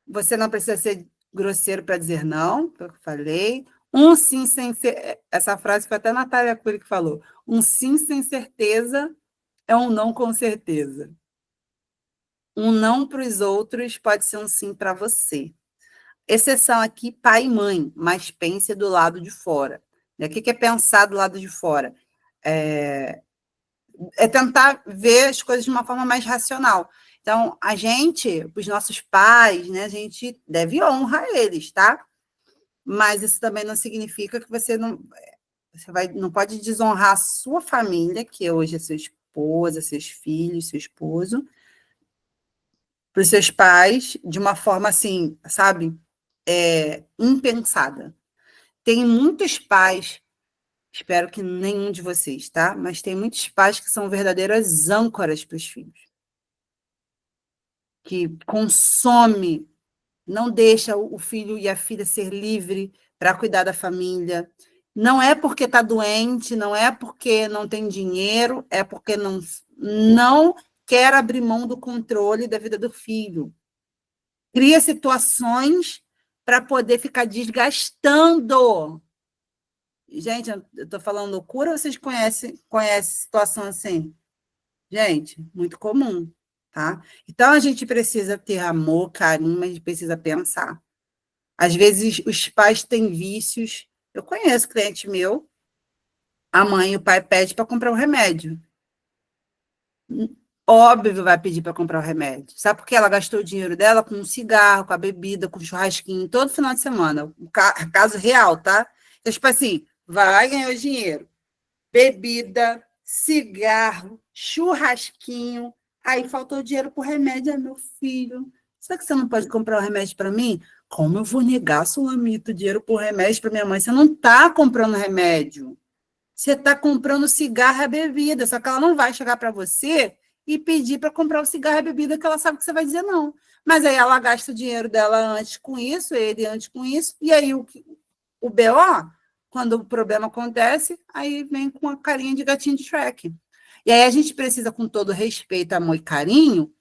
Você não precisa ser grosseiro para dizer não, foi o que eu falei. Um sim sem ser... Essa frase foi até a Natália Cury que falou. Um sim sem certeza é um não com certeza. Um não para os outros pode ser um sim para você. Exceção aqui, pai e mãe, mas pense do lado de fora. O que é pensar do lado de fora? É tentar ver as coisas de uma forma mais racional. Então, a gente, os nossos pais, né, a gente deve honrar eles, tá? Mas isso também não significa que não pode desonrar a sua família, que hoje é sua esposa, seus filhos, seu esposo, para os seus pais, de uma forma assim, sabe, impensada. Tem muitos pais, espero que nenhum de vocês, tá? Mas tem muitos pais que são verdadeiras âncoras para os filhos, que consome, não deixa o filho e a filha ser livre para cuidar da família. Não é porque está doente, não é porque não tem dinheiro, é porque não quer abrir mão do controle da vida do filho. Cria situações para poder ficar desgastando. Gente, eu estou falando loucura ou vocês conhecem situação assim? Gente, muito comum. tá? Então, a gente precisa ter amor, carinho, mas a gente precisa pensar. Às vezes, os pais têm vícios. Eu conheço cliente meu, a mãe e o pai pedem para comprar um remédio. Óbvio, vai pedir para comprar o remédio. Sabe por quê? Ela gastou o dinheiro dela com um cigarro, com a bebida, com churrasquinho, todo final de semana. Caso real, tá? Então, tipo assim, vai ganhar o dinheiro. Bebida, cigarro, churrasquinho. Aí faltou dinheiro para o remédio. Meu filho, será que você não pode comprar o remédio para mim? Como eu vou negar, Sulamito, dinheiro por remédio para minha mãe? Você não está comprando remédio. Você está comprando cigarro e a bebida, só que ela não vai chegar para você e pedir para comprar o cigarro e a bebida, que ela sabe que você vai dizer não. Mas aí ela gasta o dinheiro dela antes com isso, ele antes com isso, e aí o BO, quando o problema acontece, aí vem com a carinha de gatinho de Shrek. E aí a gente precisa, com todo respeito, amor e carinho,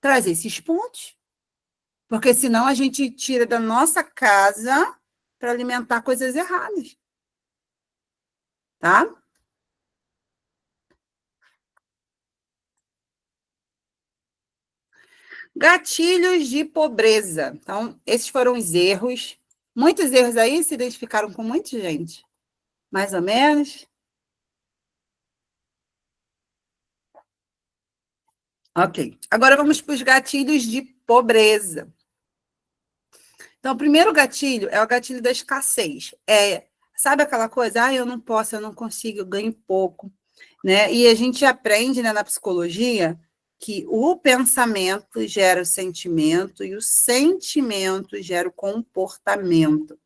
trazer esses pontos. Porque senão a gente tira da nossa casa para alimentar coisas erradas. Tá? Gatilhos de pobreza. Então, esses foram os erros. Muitos erros aí se identificaram com muita gente. Mais ou menos. Ok. Agora vamos para os gatilhos de pobreza. Então, o primeiro gatilho é o gatilho da escassez. Sabe aquela coisa? Eu não posso, eu não consigo, eu ganho pouco. Né? E a gente aprende, né, na psicologia que o pensamento gera o sentimento e o sentimento gera o comportamento.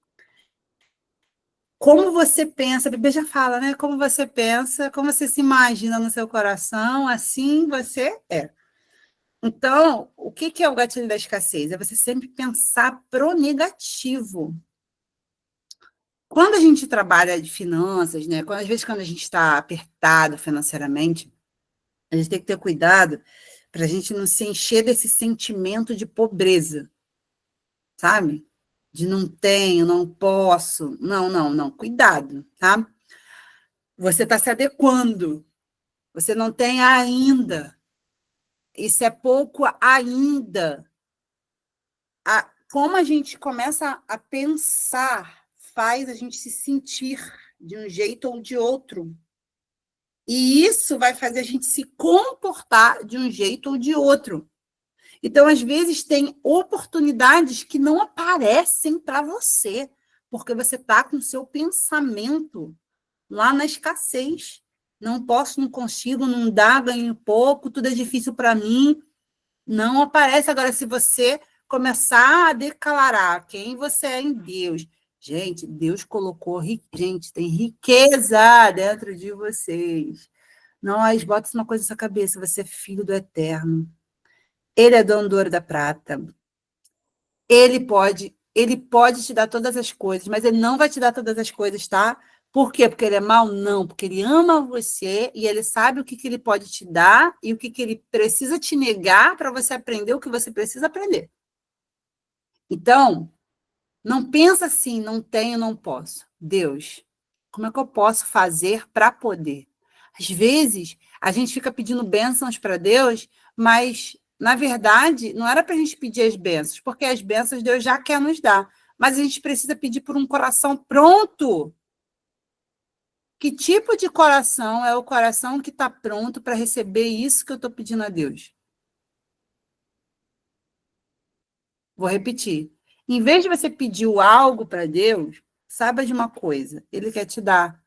Como você pensa, a Bíblia já fala, né? Como você pensa, como você se imagina no seu coração, assim você é. Então, o que é o gatilho da escassez? É você sempre pensar pro negativo. Quando a gente trabalha de finanças, né? Às vezes, quando a gente está apertado financeiramente, a gente tem que ter cuidado para a gente não se encher desse sentimento de pobreza, sabe? De não tenho, não posso. Não, não, não. Cuidado, tá? Você está se adequando. Você não tem ainda. Isso é pouco ainda. Como a gente começa a pensar, faz a gente se sentir de um jeito ou de outro. E isso vai fazer a gente se comportar de um jeito ou de outro. Então, às vezes, tem oportunidades que não aparecem para você, porque você está com o seu pensamento lá na escassez. Não posso, não consigo, não dá, ganho pouco, tudo é difícil para mim. Não aparece. Agora, se você começar a declarar quem você é em Deus, gente, Deus colocou, gente, tem riqueza dentro de vocês. Não, aí bota uma coisa na sua cabeça, você é filho do Eterno. Ele é dono do ouro e da prata. Ele pode te dar todas as coisas, mas ele não vai te dar todas as coisas, tá? Por quê? Porque ele é mau? Não, porque ele ama você e ele sabe o que ele pode te dar e o que ele precisa te negar para você aprender o que você precisa aprender. Então, não pensa assim, não tenho, não posso. Deus, como é que eu posso fazer para poder? Às vezes, a gente fica pedindo bênçãos para Deus, mas, na verdade, não era para a gente pedir as bênçãos, porque as bênçãos Deus já quer nos dar. Mas a gente precisa pedir por um coração pronto. Que tipo de coração é o coração que está pronto para receber isso que eu estou pedindo a Deus? Vou repetir. Em vez de você pedir algo para Deus, saiba de uma coisa, Ele quer te dar.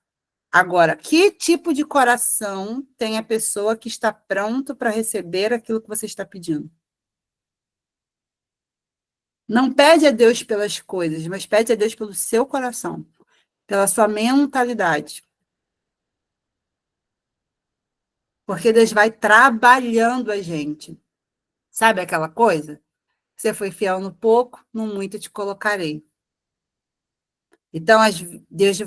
Agora, que tipo de coração tem a pessoa que está pronto para receber aquilo que você está pedindo? Não pede a Deus pelas coisas, mas pede a Deus pelo seu coração, pela sua mentalidade. Porque Deus vai trabalhando a gente. Sabe aquela coisa? Você foi fiel no pouco, no muito te colocarei. Então, Deus,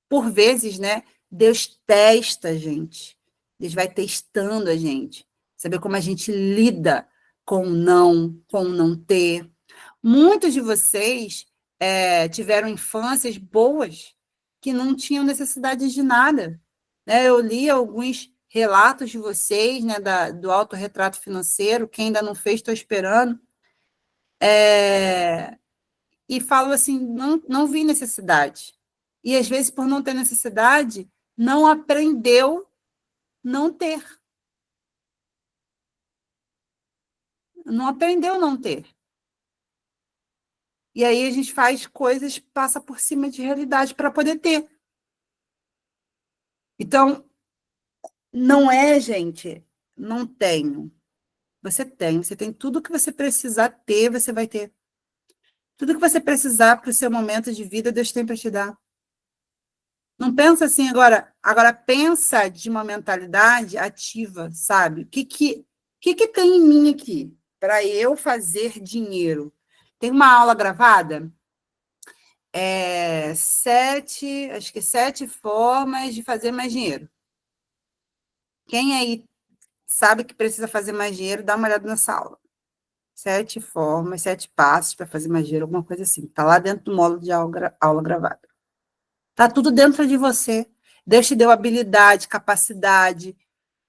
por vezes, né? Deus testa a gente. Deus vai testando a gente. Saber como a gente lida com o não ter. Muitos de vocês tiveram infâncias boas, que não tinham necessidade de nada. Né? Eu li alguns relatos de vocês, né, do autorretrato financeiro. Quem ainda não fez, estou esperando. E falo assim, não vi necessidade. E, às vezes, por não ter necessidade, não aprendeu não ter. Não aprendeu não ter. E aí a gente faz coisas, passa por cima de realidade para poder ter. Então, não é, gente, não tenho. Você tem tudo que você precisar ter, você vai ter. Tudo que você precisar para o seu momento de vida, Deus tem para te dar. Não pensa assim agora pensa de uma mentalidade ativa, sabe? O que tem em mim aqui para eu fazer dinheiro? Tem uma aula gravada? Acho que 7 formas de fazer mais dinheiro. Quem aí sabe que precisa fazer mais dinheiro, dá uma olhada nessa aula. 7 formas, 7 passos para fazer mais dinheiro, alguma coisa assim. Está lá dentro do módulo de aula gravada. Está tudo dentro de você. Deus te deu habilidade, capacidade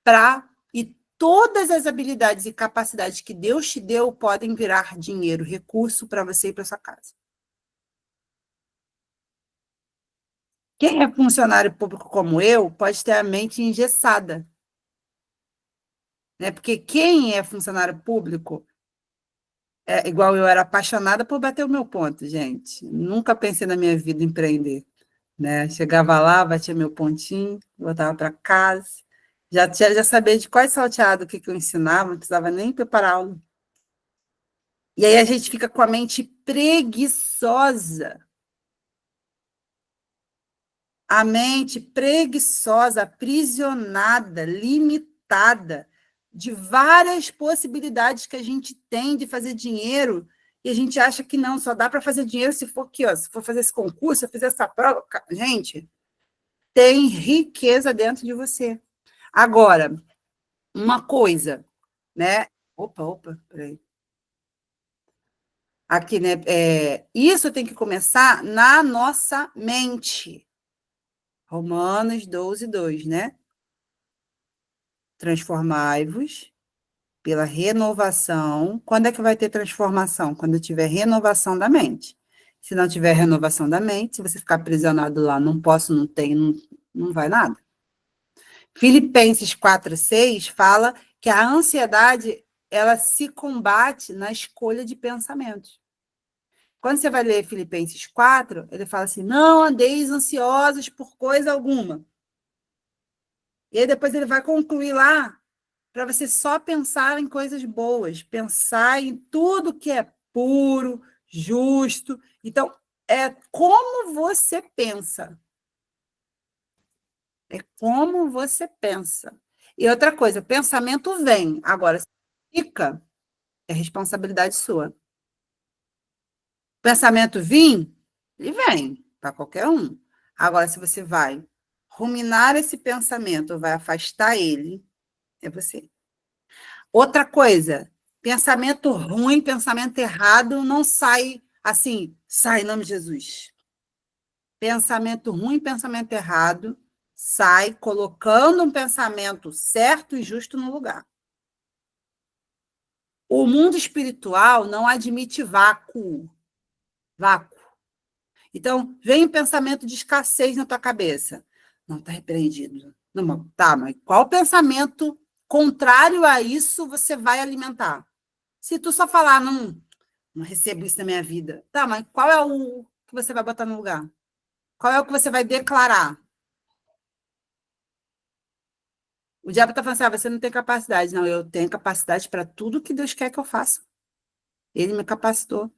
para... E todas as habilidades e capacidades que Deus te deu podem virar dinheiro, recurso para você e para sua casa. Quem é funcionário público como eu pode ter a mente engessada. Né? Porque quem é funcionário público, igual eu era apaixonada por bater o meu ponto, gente. Nunca pensei na minha vida em empreender. Né? Chegava lá, batia meu pontinho, voltava para casa. Já sabia de quais salteados que eu ensinava, não precisava nem preparar aula. E aí a gente fica com a mente preguiçosa. A mente preguiçosa, aprisionada, limitada de várias possibilidades que a gente tem de fazer dinheiro, e a gente acha que não, só dá para fazer dinheiro se for aqui, ó, se for fazer esse concurso, se eu fizer essa prova. Gente, tem riqueza dentro de você. Agora, uma coisa, né? Opa, peraí. Aqui, né? Isso tem que começar na nossa mente. Romanos 12:2, né? Transformai-vos pela renovação. Quando é que vai ter transformação? Quando tiver renovação da mente. Se não tiver renovação da mente, se você ficar aprisionado lá, não posso, não tenho, não vai nada. Filipenses 4:6 fala que a ansiedade, ela se combate na escolha de pensamentos. Quando você vai ler Filipenses 4, ele fala assim, não andeis ansiosos por coisa alguma. E aí depois ele vai concluir lá para você só pensar em coisas boas, pensar em tudo que é puro, justo. Então, é como você pensa. É como você pensa. E outra coisa, pensamento vem. Agora, se fica, é responsabilidade sua. Pensamento vir, ele vem para qualquer um. Agora, se você vai ruminar esse pensamento, vai afastar ele, é você. Outra coisa, pensamento ruim, pensamento errado, não sai assim, sai em nome de Jesus. Pensamento ruim, pensamento errado, sai colocando um pensamento certo e justo no lugar. O mundo espiritual não admite vácuo. Vácuo. Então, vem um pensamento de escassez na tua cabeça. Não, está repreendido. Não, tá, mas qual pensamento contrário a isso você vai alimentar? Se tu só falar, não recebo isso na minha vida. Tá, mas qual é o que você vai botar no lugar? Qual é o que você vai declarar? O diabo está falando assim, você não tem capacidade. Não, eu tenho capacidade para tudo que Deus quer que eu faça. Ele me capacitou.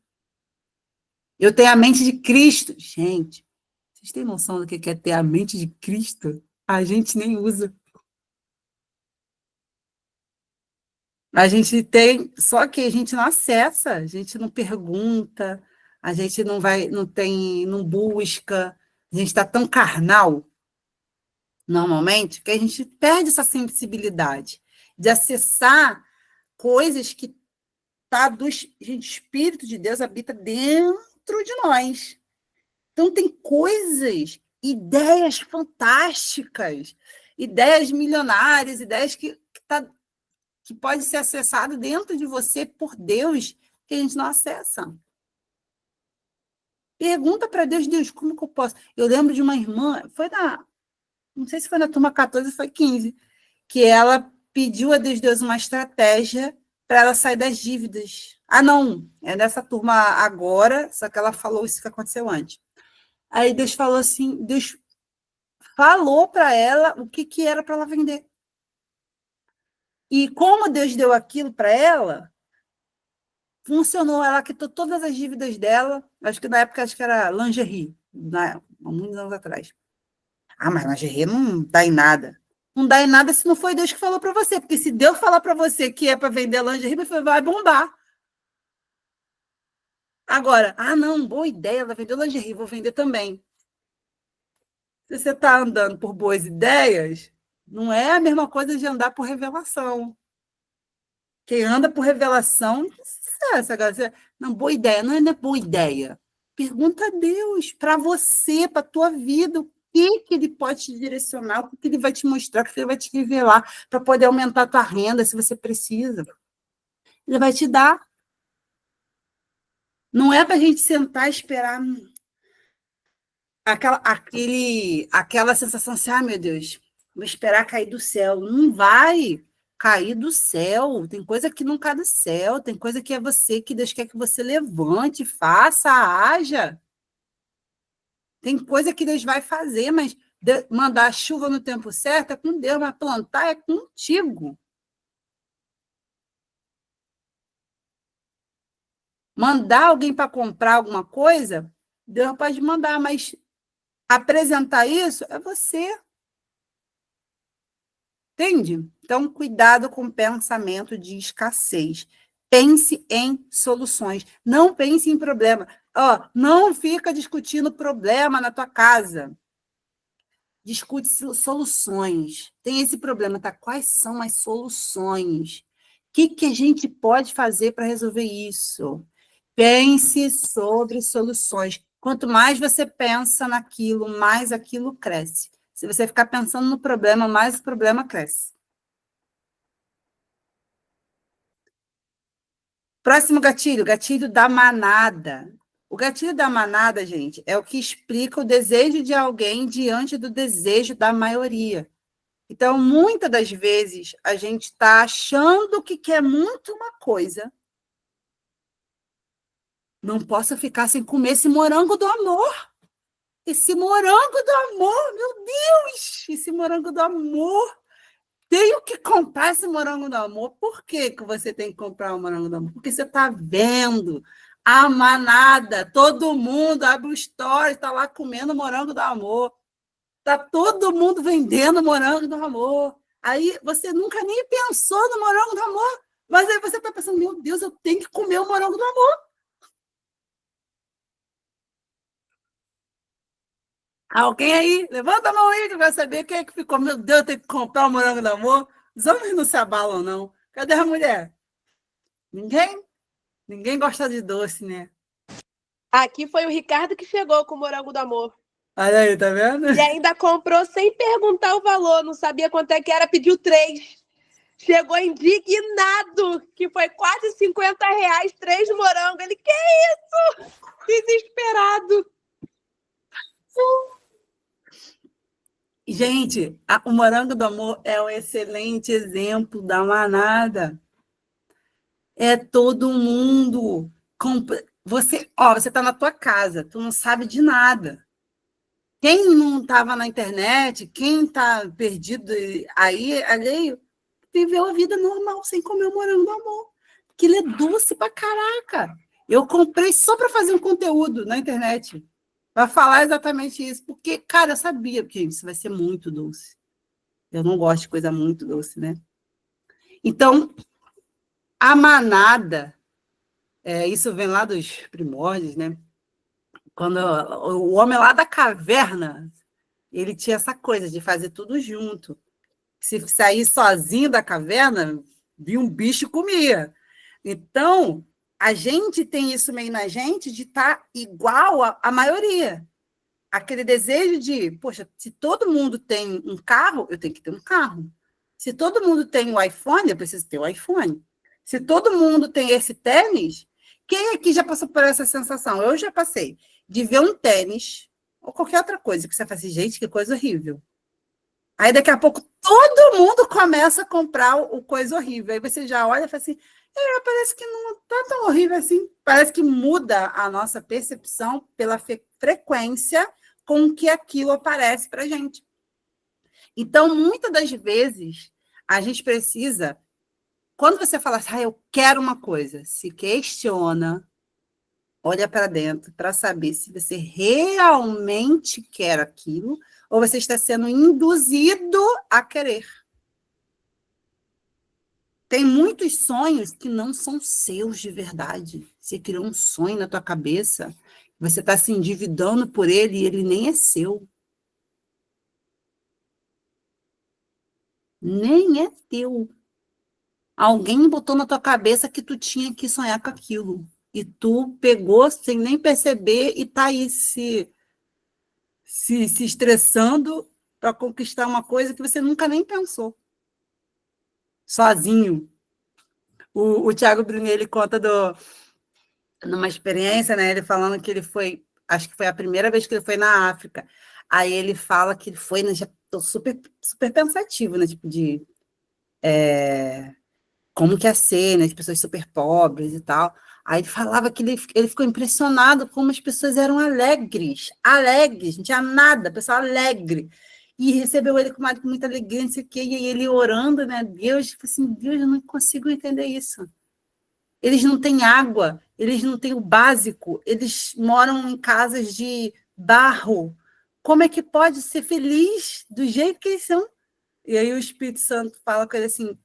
Eu tenho a mente de Cristo. Gente, vocês têm noção do que é ter a mente de Cristo? A gente nem usa. A gente tem, só que a gente não acessa, a gente não pergunta, a gente não vai, não tem, não busca, a gente está tão carnal, normalmente, que a gente perde essa sensibilidade de acessar coisas que gente, o Espírito de Deus habita dentro de nós. Então tem coisas, ideias fantásticas. ideias milionárias, ideias que pode ser acessado dentro de você por Deus, que a gente não acessa. Pergunta para Deus, Deus, como que eu posso? Eu lembro de uma irmã, não sei se foi na turma 14 ou foi 15, que ela pediu a Deus uma estratégia para ela sair das dívidas. Ah, não, é nessa turma agora, só que ela falou isso que aconteceu antes. Aí Deus falou assim, Deus falou para ela o que era para ela vender. E como Deus deu aquilo para ela, funcionou. Ela quitou todas as dívidas dela. Acho que na época acho que era lingerie, há muitos anos atrás. Ah, mas lingerie não dá em nada. Não dá em nada se não foi Deus que falou para você. Porque se Deus falar para você que é para vender lingerie, você vai bombar. Agora, não, boa ideia, ela vendeu lingerie, vou vender também. Se você está andando por boas ideias, não é a mesma coisa de andar por revelação. Quem anda por revelação, não sucesso. Não, boa ideia, não é boa ideia. Pergunta a Deus para você, para a tua vida, o que ele pode te direcionar, o que ele vai te mostrar, o que ele vai te revelar, para poder aumentar a tua renda, se você precisa. Ele vai te dar. Não é para a gente sentar e esperar aquela sensação assim, meu Deus, vou esperar cair do céu. Não vai cair do céu. Tem coisa que não cai do céu, tem coisa que é você, que Deus quer que você levante, faça, haja. Tem coisa que Deus vai fazer, mas mandar a chuva no tempo certo é com Deus, mas plantar é contigo. Mandar alguém para comprar alguma coisa, Deus pode mandar, mas apresentar isso é você. Entende? Então, cuidado com o pensamento de escassez. Pense em soluções. Não pense em problema. Não fica discutindo problema na tua casa. Discute soluções. Tem esse problema, tá? Quais são as soluções? O que a gente pode fazer para resolver isso? Pense sobre soluções. Quanto mais você pensa naquilo, mais aquilo cresce. Se você ficar pensando no problema, mais o problema cresce. Próximo gatilho, gatilho da manada. O gatilho da manada, gente, é o que explica o desejo de alguém diante do desejo da maioria. Então, muitas das vezes, a gente está achando que quer muito uma coisa. Não posso ficar sem comer esse morango do amor. Esse morango do amor, meu Deus! Esse morango do amor. Tenho que comprar esse morango do amor. Por que você tem que comprar o morango do amor? Porque você está vendo a manada, todo mundo abre o story, está lá comendo morango do amor. Está todo mundo vendendo morango do amor. Aí você nunca nem pensou no morango do amor, mas aí você está pensando, meu Deus, eu tenho que comer o morango do amor. Alguém aí, levanta a mão aí que eu quero saber quem é que ficou. Meu Deus, eu tenho que comprar o morango do amor. Os homens não se abalam, não. Cadê a mulher? Ninguém? Ninguém gosta de doce, né? Aqui foi o Ricardo que chegou com o morango do amor. Olha aí, tá vendo? E ainda comprou sem perguntar o valor, não sabia quanto é que era, pediu 3. Chegou indignado, que foi quase R$50, 3 morangos. Ele, que isso? Desesperado. Gente, o morango do amor é um excelente exemplo da manada. É todo mundo. Você está na tua casa, tu não sabe de nada. Quem não estava na internet, quem está perdido aí, alheio, viveu a vida normal, sem comer o morango do amor. Porque ele é doce pra caraca. Eu comprei só para fazer um conteúdo na internet. Para falar exatamente isso. Porque, cara, eu sabia que isso vai ser muito doce. Eu não gosto de coisa muito doce, né? Então, a manada, isso vem lá dos primórdios, né? Quando o homem lá da caverna, ele tinha essa coisa de fazer tudo junto. Se sair sozinho da caverna, vinha um bicho e comia. Então, a gente tem isso meio na gente de estar igual à maioria. aquele desejo de, poxa, se todo mundo tem um carro, eu tenho que ter um carro. Se todo mundo tem um iPhone, eu preciso ter um iPhone. Se todo mundo tem esse tênis, quem aqui já passou por essa sensação? Eu já passei de ver um tênis ou qualquer outra coisa que você fala assim, gente, que coisa horrível. Aí daqui a pouco todo mundo começa a comprar o coisa horrível. Aí você já olha e fala assim, parece que não está tão horrível assim. Parece que muda a nossa percepção pela frequência com que aquilo aparece para a gente. Então, muitas das vezes, a gente precisa, quando você fala assim, eu quero uma coisa, se questiona, olha para dentro para saber se você realmente quer aquilo ou você está sendo induzido a querer. Tem muitos sonhos que não são seus de verdade. Você criou um sonho na tua cabeça, você está se endividando por ele e ele nem é seu. Nem é teu. Alguém botou na tua cabeça que tu tinha que sonhar com aquilo. E tu pegou sem nem perceber e tá aí se estressando para conquistar uma coisa que você nunca nem pensou. Sozinho. O Thiago Brunet, ele conta numa experiência, né? Ele falando que ele foi, acho que foi a primeira vez que ele foi na África. Aí ele fala que ele foi, né, já tô super, super pensativo, né? Tipo de como que ia ser, né? As pessoas super pobres e tal. Aí ele falava que ele ficou impressionado como as pessoas eram alegres, não tinha nada, pessoal alegre. E recebeu ele com muita alegria, não sei o quê, e aí ele orando, né? Deus, tipo assim, Deus, eu não consigo entender isso. Eles não têm água, eles não têm o básico, eles moram em casas de barro. Como é que pode ser feliz do jeito que eles são? E aí o Espírito Santo fala com ele assim,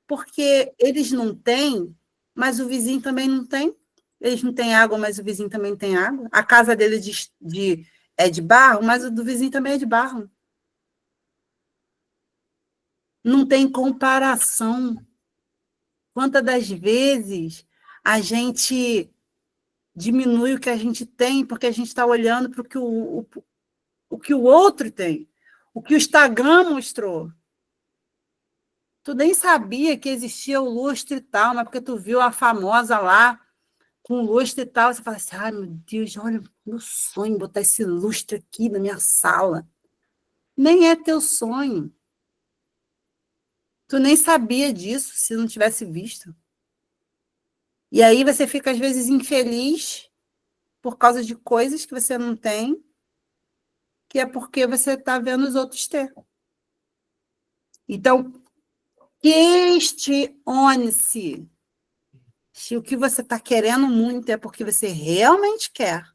porque eles não têm, mas o vizinho também não tem. Eles não têm água, mas o vizinho também tem água. A casa dele é de barro, mas o do vizinho também é de barro. Não tem comparação. Quantas das vezes a gente diminui o que a gente tem porque a gente está olhando para o que o outro tem, o que o Instagram mostrou. Tu nem sabia que existia o lustre e tal, mas porque tu viu a famosa lá com lustre e tal, você fala assim, ai, meu Deus, olha, meu sonho botar esse lustre aqui na minha sala. Nem é teu sonho. Tu nem sabia disso se não tivesse visto. E aí você fica, às vezes, infeliz por causa de coisas que você não tem, que é porque você está vendo os outros ter. Então, questione-se se o que você está querendo muito é porque você realmente quer,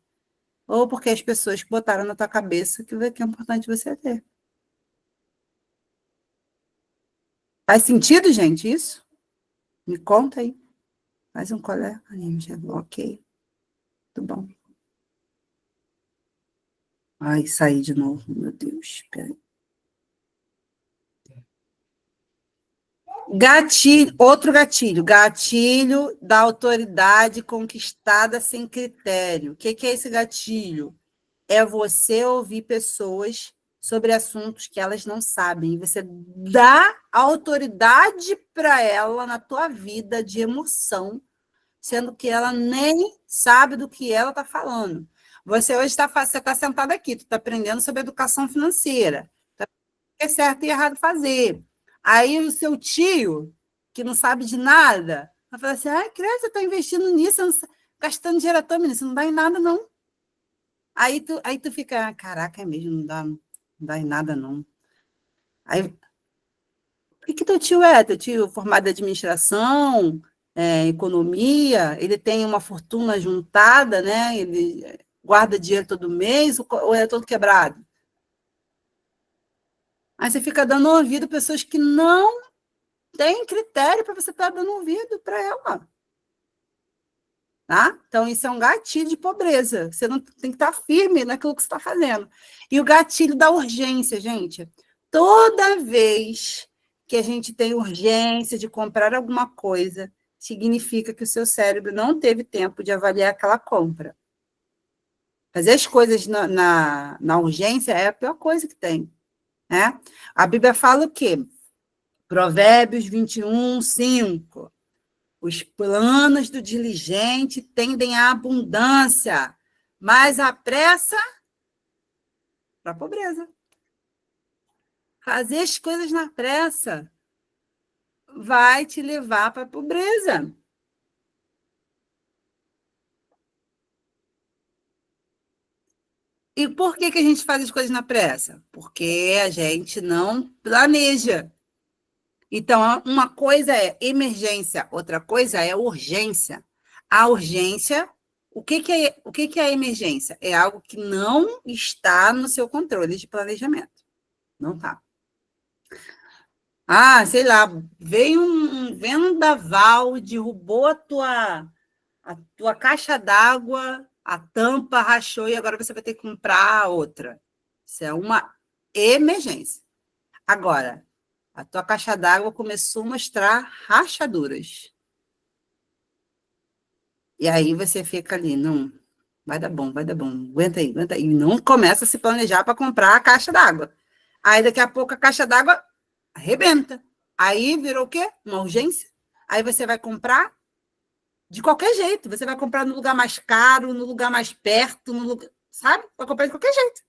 ou porque as pessoas botaram na tua cabeça que é importante você ter. Faz sentido, gente, isso? Me conta aí. Faz um colega. Ok. Tudo bom. Ai, saí de novo. Meu Deus. Peraí. Outro gatilho. Gatilho da autoridade conquistada sem critério. O que é esse gatilho? É você ouvir pessoas sobre assuntos que elas não sabem. Você dá autoridade para ela na tua vida de emoção, sendo que ela nem sabe do que ela está falando. Você hoje você está sentado aqui, tu está aprendendo sobre educação financeira, tá? O que é certo e errado fazer. Aí o seu tio, que não sabe de nada, vai falar assim, criança, você está investindo nisso, gastando dinheiro à toa, menina, isso não dá em nada, não. Aí tu fica, caraca, é mesmo, não dá em nada, não. Aí, o que teu tio é? Teu tio formado em administração, economia, ele tem uma fortuna juntada, né? Ele guarda dinheiro todo mês ou é todo quebrado? Aí você fica dando ouvido a pessoas que não têm critério para você estar dando ouvido para ela. Tá? Então, isso é um gatilho de pobreza. Você não tem que estar firme naquilo que você está fazendo. E o gatilho da urgência, gente. Toda vez que a gente tem urgência de comprar alguma coisa, significa que o seu cérebro não teve tempo de avaliar aquela compra. Fazer as coisas na urgência é a pior coisa que tem, né? A Bíblia fala o quê? Provérbios 21, 5. Os planos do diligente tendem à abundância, mas a pressa para a pobreza. Fazer as coisas na pressa vai te levar para a pobreza. E por que a gente faz as coisas na pressa? Porque a gente não planeja. Então, uma coisa é emergência, outra coisa é urgência. A urgência, o que é a emergência? É algo que não está no seu controle de planejamento. Não está. Ah, sei lá, veio um vendaval, derrubou a tua caixa d'água, a tampa rachou e agora você vai ter que comprar outra. Isso é uma emergência. Agora, a tua caixa d'água começou a mostrar rachaduras. E aí você fica ali, não, vai dar bom, aguenta aí. E não começa a se planejar para comprar a caixa d'água. Aí daqui a pouco a caixa d'água arrebenta. Aí virou o quê? Uma urgência. Aí você vai comprar de qualquer jeito. Você vai comprar no lugar mais caro, no lugar mais perto, no lugar, sabe? Vai comprar de qualquer jeito.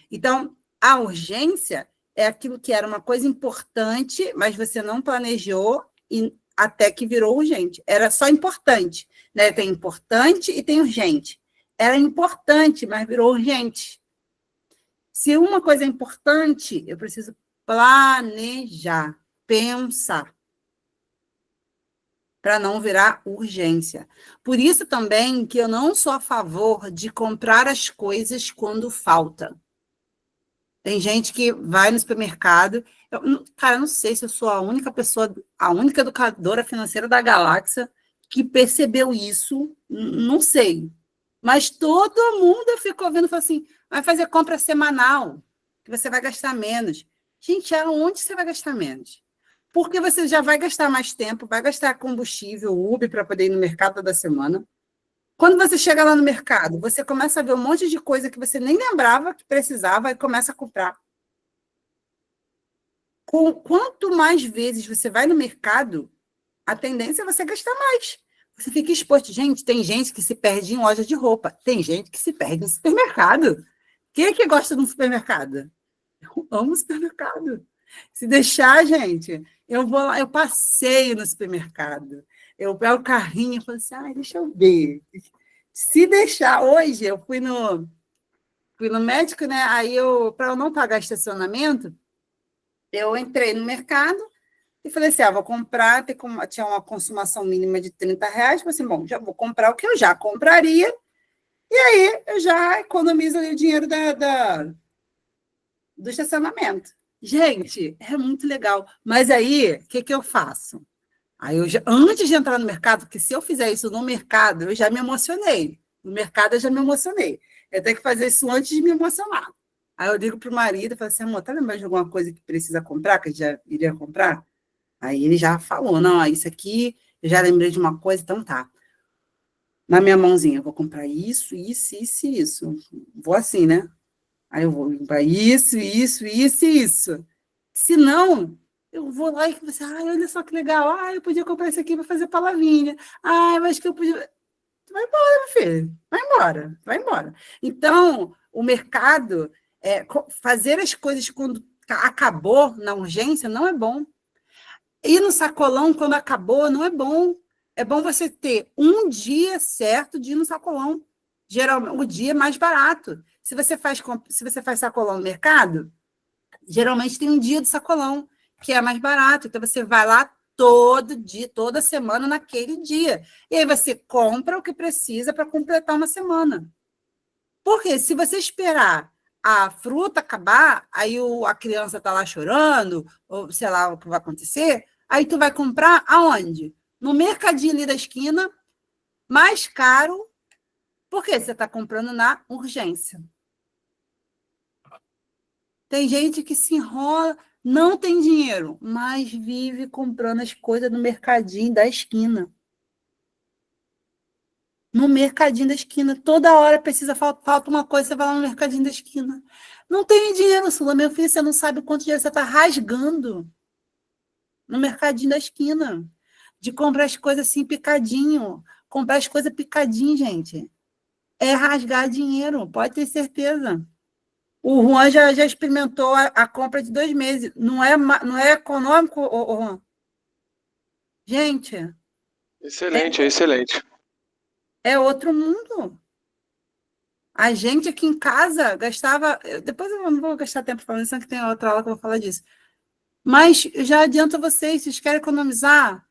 Então, a urgência é aquilo que era uma coisa importante, mas você não planejou e até que virou urgente. Era só importante, né? Tem importante e tem urgente. Era importante, mas virou urgente. Se uma coisa é importante, eu preciso planejar, pensar, para não virar urgência. Por isso também que eu não sou a favor de comprar as coisas quando falta. Tem gente que vai no supermercado. Cara, eu não sei se eu sou a única pessoa, a única educadora financeira da galáxia que percebeu isso. Não sei. Mas todo mundo ficou vendo e falou assim: vai fazer compra semanal, que você vai gastar menos. Gente, aonde você vai gastar menos? Porque você já vai gastar mais tempo, vai gastar combustível, Uber, para poder ir no mercado toda semana. Quando você chega lá no mercado, você começa a ver um monte de coisa que você nem lembrava que precisava e começa a comprar. Quanto mais vezes você vai no mercado, a tendência é você gastar mais. Você fica exposto. Gente, tem gente que se perde em loja de roupa. Tem gente que se perde no supermercado. Quem é que gosta de um supermercado? Eu amo supermercado. Se deixar, gente, eu vou lá, eu passeio no supermercado. Eu pego o carrinho e falo assim, deixa eu ver. Se deixar, hoje eu fui no médico, né? Aí para eu não pagar estacionamento, eu entrei no mercado e falei assim: vou comprar, tinha uma consumação mínima de R$ 30. Falei assim, bom, já vou comprar o que eu já compraria, e aí eu já economizo ali o dinheiro do estacionamento. Gente, é muito legal. Mas aí, o que eu faço? Aí antes de entrar no mercado, porque se eu fizer isso no mercado, eu já me emocionei. No mercado, eu já me emocionei. Eu tenho que fazer isso antes de me emocionar. Aí eu ligo para o marido e falo assim: amor, tá lembrando de alguma coisa que precisa comprar, que eu já iria comprar? Aí ele já falou: não, isso aqui, eu já lembrei de uma coisa, então tá. Na minha mãozinha, eu vou comprar isso, isso, isso e isso. Vou assim, né? Aí eu vou comprar isso, isso, isso e isso. Se não, eu vou lá e você, olha só que legal. Eu podia comprar isso aqui para fazer palavrinha. Eu acho que eu podia. Vai embora, meu filho. Vai embora, vai embora. Então, o mercado, fazer as coisas quando acabou na urgência não é bom. Ir no sacolão quando acabou não é bom. É bom você ter um dia certo de ir no sacolão. Geralmente, o dia é mais barato. Se você faz sacolão no mercado, geralmente tem um dia de sacolão, que é mais barato. Então, você vai lá todo dia, toda semana, naquele dia. E aí você compra o que precisa para completar uma semana. Porque se você esperar a fruta acabar, aí a criança está lá chorando, ou sei lá o que vai acontecer, aí tu vai comprar aonde? No mercadinho ali da esquina, mais caro, porque você está comprando na urgência. Tem gente que se enrola, não tem dinheiro, mas vive comprando as coisas no mercadinho da esquina. No mercadinho da esquina. Toda hora precisa, falta uma coisa, você vai lá no mercadinho da esquina. Não tem dinheiro, Sula. Meu filho, você não sabe quanto dinheiro você está rasgando no mercadinho da esquina. De comprar as coisas assim, picadinho. Comprar as coisas picadinho, gente. É rasgar dinheiro, pode ter certeza. O Juan já experimentou a compra de 2 meses. Não é econômico, Juan? Gente, Excelente, excelente. é outro mundo. A gente aqui em casa gastava. Depois eu não vou gastar tempo falando isso, que tem outra aula que eu vou falar disso. Mas eu já adianto a vocês, vocês querem economizar?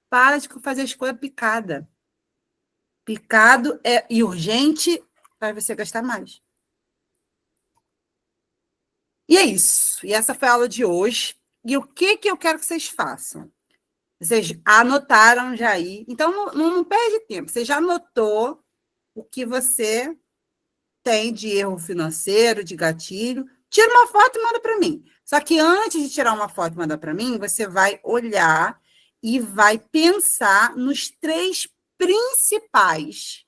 Para de fazer escolha picada. Picado e urgente, para você gastar mais. E é isso. E essa foi a aula de hoje. E o que eu quero que vocês façam? Vocês anotaram já aí. Então, não perde tempo. Você já anotou o que você tem de erro financeiro, de gatilho. Tira uma foto e manda para mim. Só que antes de tirar uma foto e mandar para mim, você vai olhar e vai pensar nos 3 principais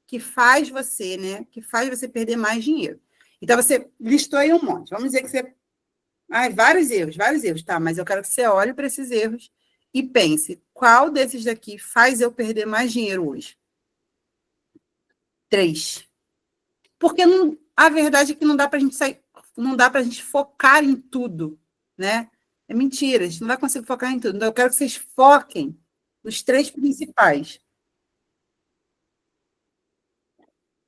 que faz você, né? Que faz você perder mais dinheiro. Então, você listou aí um monte. Vamos dizer que você... vários erros, tá? Mas eu quero que você olhe para esses erros e pense, qual desses daqui faz eu perder mais dinheiro hoje? 3. Porque a verdade é que não dá para a gente sair, não dá para a gente focar em tudo, né? É mentira, a gente não vai conseguir focar em tudo. Então, eu quero que vocês foquem nos 3 principais.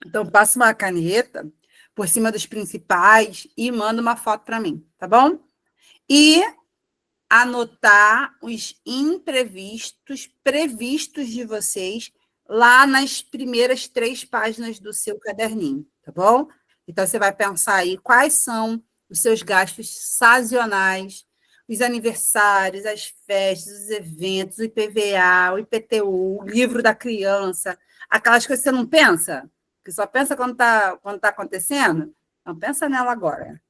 Então, passa uma caneta por cima dos principais e manda uma foto para mim, tá bom? E anotar os imprevistos, previstos de vocês lá nas primeiras 3 páginas do seu caderninho, tá bom? Então, você vai pensar aí quais são os seus gastos sazonais, os aniversários, as festas, os eventos, o IPVA, o IPTU, o livro da criança, aquelas coisas que você não pensa, que só pensa quando tá acontecendo. Então, pensa nela agora,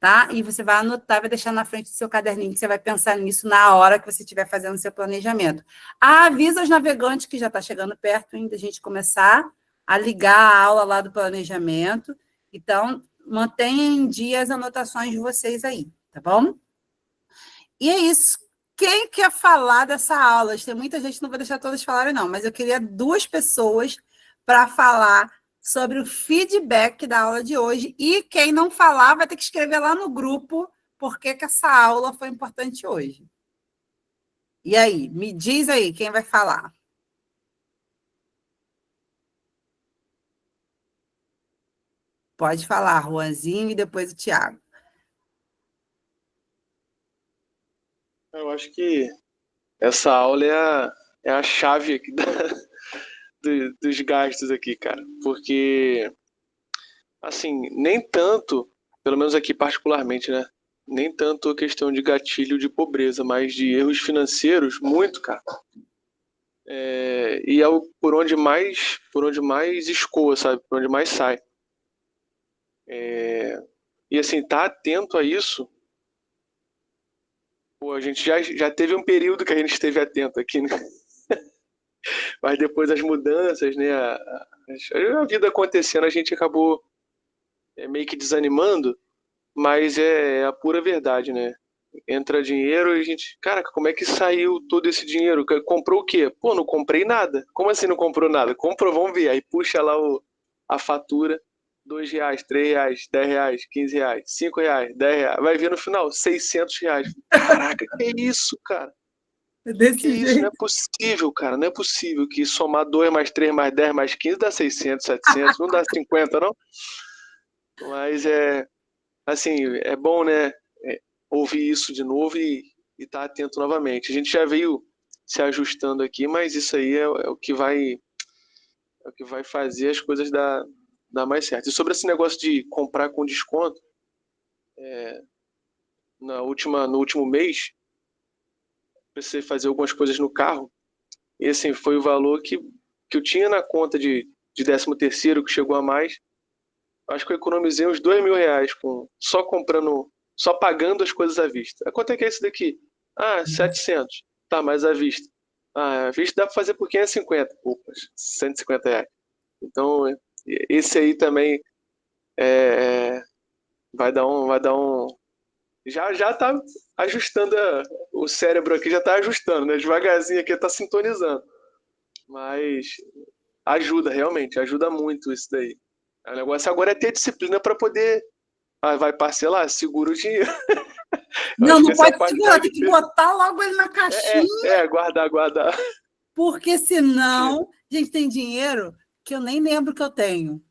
tá? E você vai anotar, vai deixar na frente do seu caderninho, que você vai pensar nisso na hora que você estiver fazendo o seu planejamento. Avisa os navegantes que já está chegando perto ainda a gente começar a ligar a aula lá do planejamento. Então, mantenha em dia as anotações de vocês aí, tá bom? E é isso. Quem quer falar dessa aula? Tem muita gente, não vou deixar todas falarem, não, mas eu queria 2 pessoas para falar sobre o feedback da aula de hoje. E quem não falar vai ter que escrever lá no grupo por que essa aula foi importante hoje. E aí, me diz aí quem vai falar. Pode falar, Juanzinho e depois o Tiago. Eu acho que essa aula é a chave aqui dos gastos aqui, cara. Porque, assim, nem tanto, pelo menos aqui particularmente, né? Nem tanto a questão de gatilho de pobreza, mas de erros financeiros, muito, cara. E é por onde mais escoa, sabe? Por onde mais sai. E assim, tá atento a isso. Pô, a gente já teve um período que a gente esteve atento aqui, né? Mas depois das mudanças, né? A vida acontecendo, a gente acabou meio que desanimando, mas é a pura verdade, né? Entra dinheiro e a gente... Caraca, como é que saiu todo esse dinheiro? Comprou o quê? Pô, não comprei nada. Como assim não comprou nada? Comprou, vamos ver. Aí puxa lá a fatura, R$2, R$3, R$10, R$15, R$5, R$10. Vai ver no final, R$600. Caraca, que isso, cara? Desse jeito. Isso não é possível, cara. Não é possível que somar 2 mais 3 mais 10 mais 15 dá 600, 700. Não dá 50, não? Mas assim, é bom, né? Ouvir isso de novo e estar atento novamente. A gente já veio se ajustando aqui, mas isso aí é o que vai fazer as coisas dar mais certo. E sobre esse negócio de comprar com desconto, no último mês, precisei fazer algumas coisas no carro, e assim, foi o valor que eu tinha na conta de 13º, que chegou a mais. Acho que eu economizei uns R$2.000 só pagando as coisas à vista. Quanto é que é esse daqui? 700. Tá, mas à vista. À vista dá para fazer por 550. Opa, R$150. Então, esse aí também vai dar um. Já tá ajustando o cérebro aqui, já tá ajustando, né? Devagarzinho aqui, tá sintonizando. Mas ajuda, realmente, ajuda muito isso daí. O negócio agora é ter disciplina para poder. Vai parcelar? Segura o dinheiro. Eu Não, acho que não essa pode parte segurar, tá tem que difícil. botar logo ele na caixinha, Guardar. porque senão, gente, tem dinheiro que eu nem lembro que eu tenho.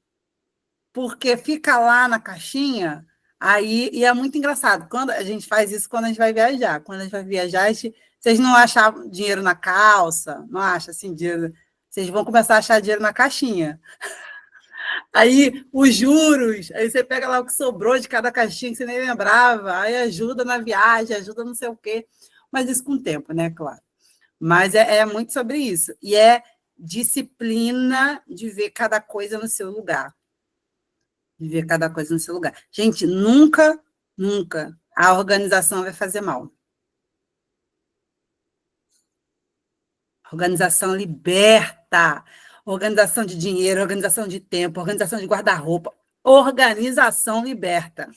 Porque fica lá na caixinha, aí, e é muito engraçado. Quando a gente faz isso quando a gente vai viajar. Quando a gente vai viajar, vocês não acham dinheiro na calça, não acham assim, dinheiro. Vocês vão começar a achar dinheiro na caixinha. Aí os juros, aí você pega lá o que sobrou de cada caixinha que você nem lembrava, aí ajuda na viagem, ajuda não sei o quê. Mas isso com o tempo, né? Claro. Mas é muito sobre isso. E é disciplina de ver cada coisa no seu lugar. De ver cada coisa no seu lugar. Gente, nunca a organização vai fazer mal. A organização liberta. Organização de dinheiro, organização de tempo, organização de guarda-roupa. Organização liberta.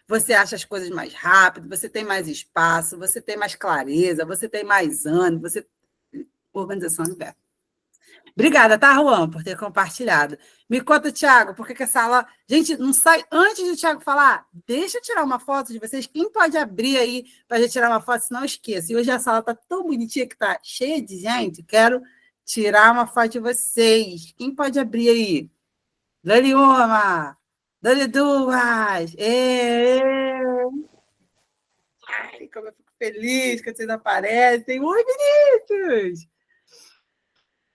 Você acha as coisas mais rápido, você tem mais espaço, você tem mais clareza, você tem mais ânimo, organização liberta. Obrigada, tá, Juan, por ter compartilhado. Me conta, Thiago, por que essa aula... Gente, não sai... Antes do Thiago falar, deixa eu tirar uma foto de vocês. Quem pode abrir aí para a gente tirar uma foto, senão eu esqueço. E hoje a sala está tão bonitinha que está cheia de gente. Quero tirar uma foto de vocês. Quem pode abrir aí? Dani uma, Dani duas. Ai, como eu fico feliz que vocês aparecem. Oi, Vinícius!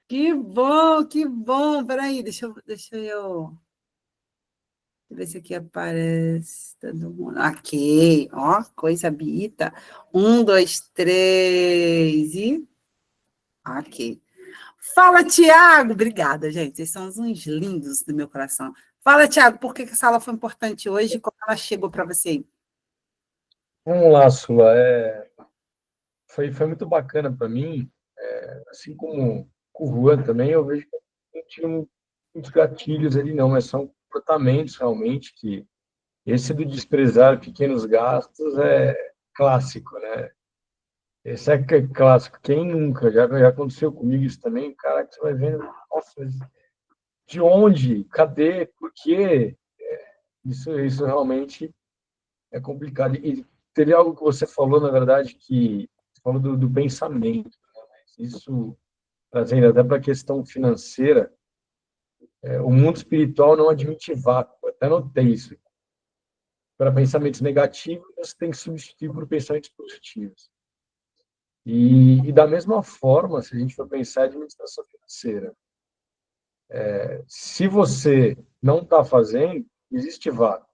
Que bom, que bom. Peraí, deixa eu ver se aqui aparece todo mundo. Ok, ó, coisa bonita. 1, 2, 3 e... Ok. Fala, Tiago! Obrigada, gente. Vocês são uns lindos do meu coração. Fala, Tiago, por que essa aula foi importante hoje e como ela chegou para você aí? Vamos lá, Sula. Foi muito bacana para mim, assim como com o Juan também, eu vejo que não tinha muitos gatilhos ali, não, mas são comportamentos realmente que esse do desprezar pequenos gastos é clássico, né? Esse é que é clássico. Quem nunca? Já aconteceu comigo isso também, cara, que você vai vendo, nossa, mas de onde? Cadê? Por quê? Isso realmente é complicado. E teve algo que você falou, na verdade, que você falou do pensamento, né? Mas isso, trazendo até para a questão financeira, o mundo espiritual não admite vácuo. Eu até notei isso. Para pensamentos negativos, você tem que substituir por pensamentos positivos. E da mesma forma, se a gente for pensar em administração financeira, se você não está fazendo, existe vácuo.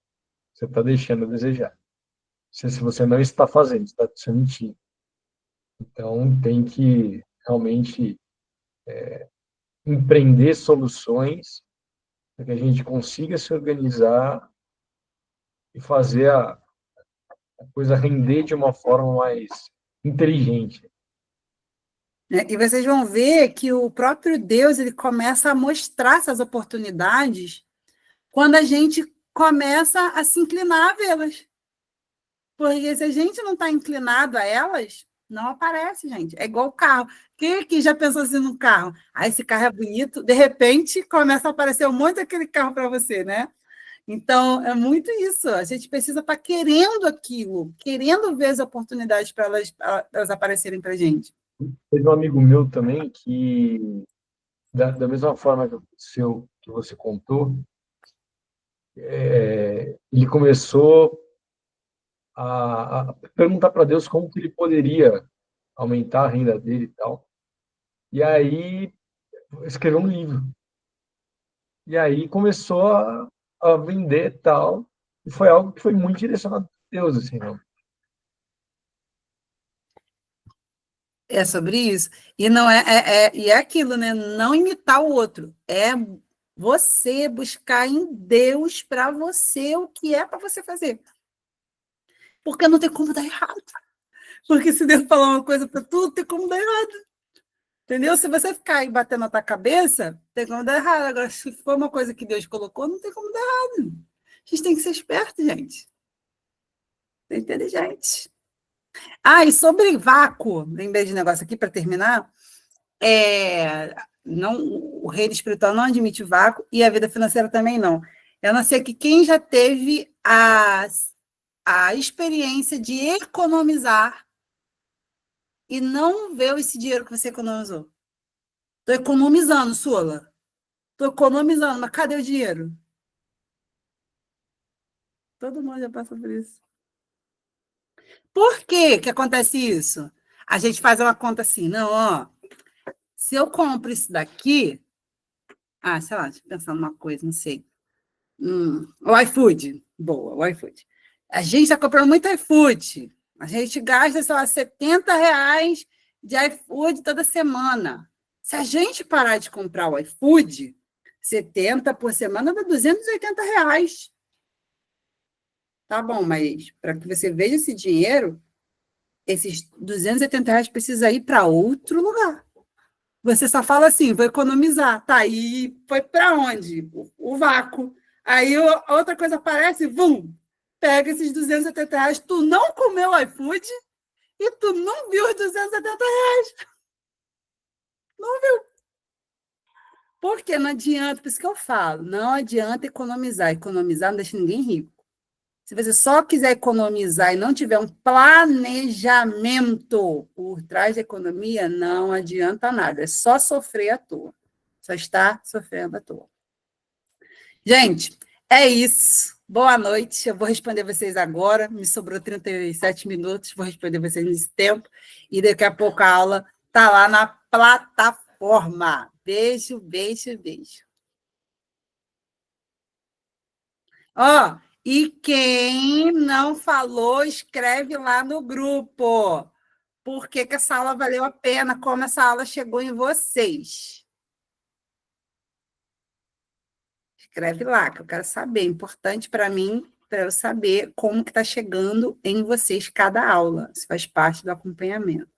Você está deixando a desejar. Se você não está fazendo, está se mentindo. Então, tem que realmente empreender soluções para que a gente consiga se organizar e fazer a coisa render de uma forma mais inteligente. E vocês vão ver que o próprio Deus ele começa a mostrar essas oportunidades quando a gente começa a se inclinar a vê-las. Porque se a gente não está inclinado a elas, não aparece, gente. É igual o carro. Quem aqui já pensou assim no carro? Ah, esse carro é bonito. De repente, começa a aparecer um monte daquele carro para você, né? Então, é muito isso. A gente precisa estar querendo aquilo, querendo ver as oportunidades para elas aparecerem para a gente. Teve um amigo meu também que, da mesma forma que aconteceu, que você contou, ele começou a perguntar para Deus como que ele poderia aumentar a renda dele e tal. E aí escreveu um livro. E aí começou a vender e tal. E foi algo que foi muito direcionado por Deus, assim, não? É sobre isso. E não e é aquilo, né? Não imitar o outro. É você buscar em Deus para você o que é para você fazer. Porque não tem como dar errado. Porque se Deus falar uma coisa para tudo, tem como dar errado. Entendeu? Se você ficar aí batendo na tua cabeça, tem como dar errado. Agora, se for uma coisa que Deus colocou, não tem como dar errado. A gente tem que ser esperto, gente. Ser inteligente. E sobre vácuo, lembrei de negócio aqui para terminar. Não, o reino espiritual não admite vácuo e a vida financeira também não. Eu não sei que quem já teve a experiência de economizar e não ver esse dinheiro que você economizou. Estou economizando, Sula. Estou economizando, mas cadê o dinheiro? Todo mundo já passa por isso. Por que acontece isso? A gente faz uma conta assim, não, ó. Se eu compro isso daqui, sei lá, deixa eu pensar numa coisa, não sei. O iFood, boa, o iFood. A gente está comprando muito iFood. A gente gasta, sei lá, R$70 de iFood toda semana. Se a gente parar de comprar o iFood, 70 por semana dá R$280. Tá bom, mas para que você veja esse dinheiro, esses R$280 precisa ir para outro lugar. Você só fala assim, vou economizar. Tá, e foi para onde? O vácuo. Aí outra coisa aparece, pega esses R$280, tu não comeu o iFood e tu não viu os R$280. Não viu. Porque não adianta, por isso que eu falo, não adianta economizar. Economizar não deixa ninguém rico. Se você só quiser economizar e não tiver um planejamento por trás da economia, não adianta nada. É só sofrer à toa. Só está sofrendo à toa. Gente, é isso. Boa noite. Eu vou responder vocês agora. Me sobrou 37 minutos. Vou responder vocês nesse tempo. E daqui a pouco a aula está lá na plataforma. Beijo, beijo, beijo. E quem não falou, escreve lá no grupo. Por que essa aula valeu a pena? Como essa aula chegou em vocês? Escreve lá, que eu quero saber. É importante para mim, para eu saber como que está chegando em vocês cada aula. Isso faz parte do acompanhamento.